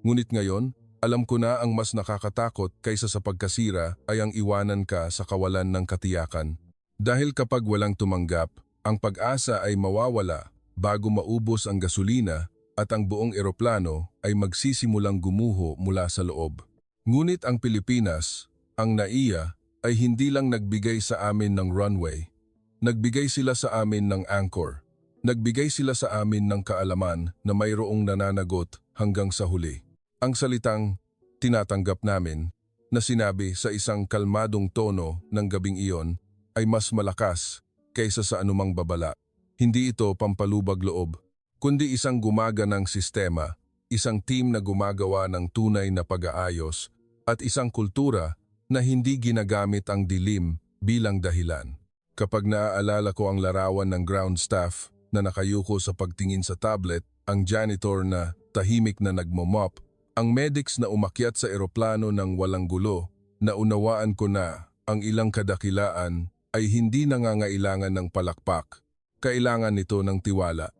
S1: Ngunit ngayon, alam ko na ang mas nakakatakot kaysa sa pagkasira ay ang iwanan ka sa kawalan ng katiyakan. Dahil kapag walang tumanggap, ang pag-asa ay mawawala bago maubos ang gasolina at ang buong eroplano ay magsisimulang gumuho mula sa loob. Ngunit ang Pilipinas, ang NAIA, ay hindi lang nagbigay sa amin ng runway. Nagbigay sila sa amin ng anchor. Nagbigay sila sa amin ng kaalaman na mayroong nananagot hanggang sa huli. Ang salitang tinatanggap namin na sinabi sa isang kalmadong tono ng gabing iyon ay mas malakas kaysa sa anumang babala. Hindi ito pampalubag loob, kundi isang gumaganang sistema, isang team na gumagawa ng tunay na pag-aayos at isang kultura na hindi ginagamit ang dilim bilang dahilan. Kapag naaalala ko ang larawan ng ground staff na nakayuko sa pagtingin sa tablet, ang janitor na tahimik na nagmomop, ang medics na umakyat sa eroplano ng walang gulo, naunawaan ko na ang ilang kadakilaan ay hindi nangangailangan ng palakpak. Kailangan nito ng tiwala.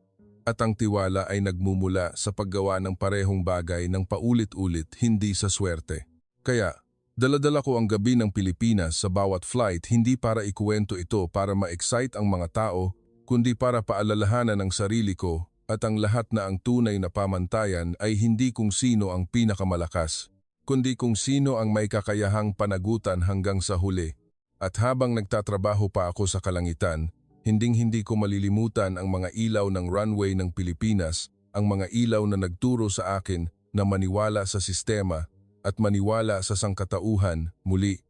S1: At ang tiwala ay nagmumula sa paggawa ng parehong bagay ng paulit-ulit, hindi sa swerte. Kaya, daladala ko ang gabi ng Pilipinas sa bawat flight hindi para ikuwento ito para ma-excite ang mga tao, kundi para paalalahanan ng sarili ko at ang lahat na ang tunay na pamantayan ay hindi kung sino ang pinakamalakas, kundi kung sino ang may kakayahang panagutan hanggang sa huli. At habang nagtatrabaho pa ako sa kalangitan, hinding-hindi ko malilimutan ang mga ilaw ng runway ng Pilipinas, ang mga ilaw na nagturo sa akin na maniwala sa sistema at maniwala sa sangkatauhan. Muli,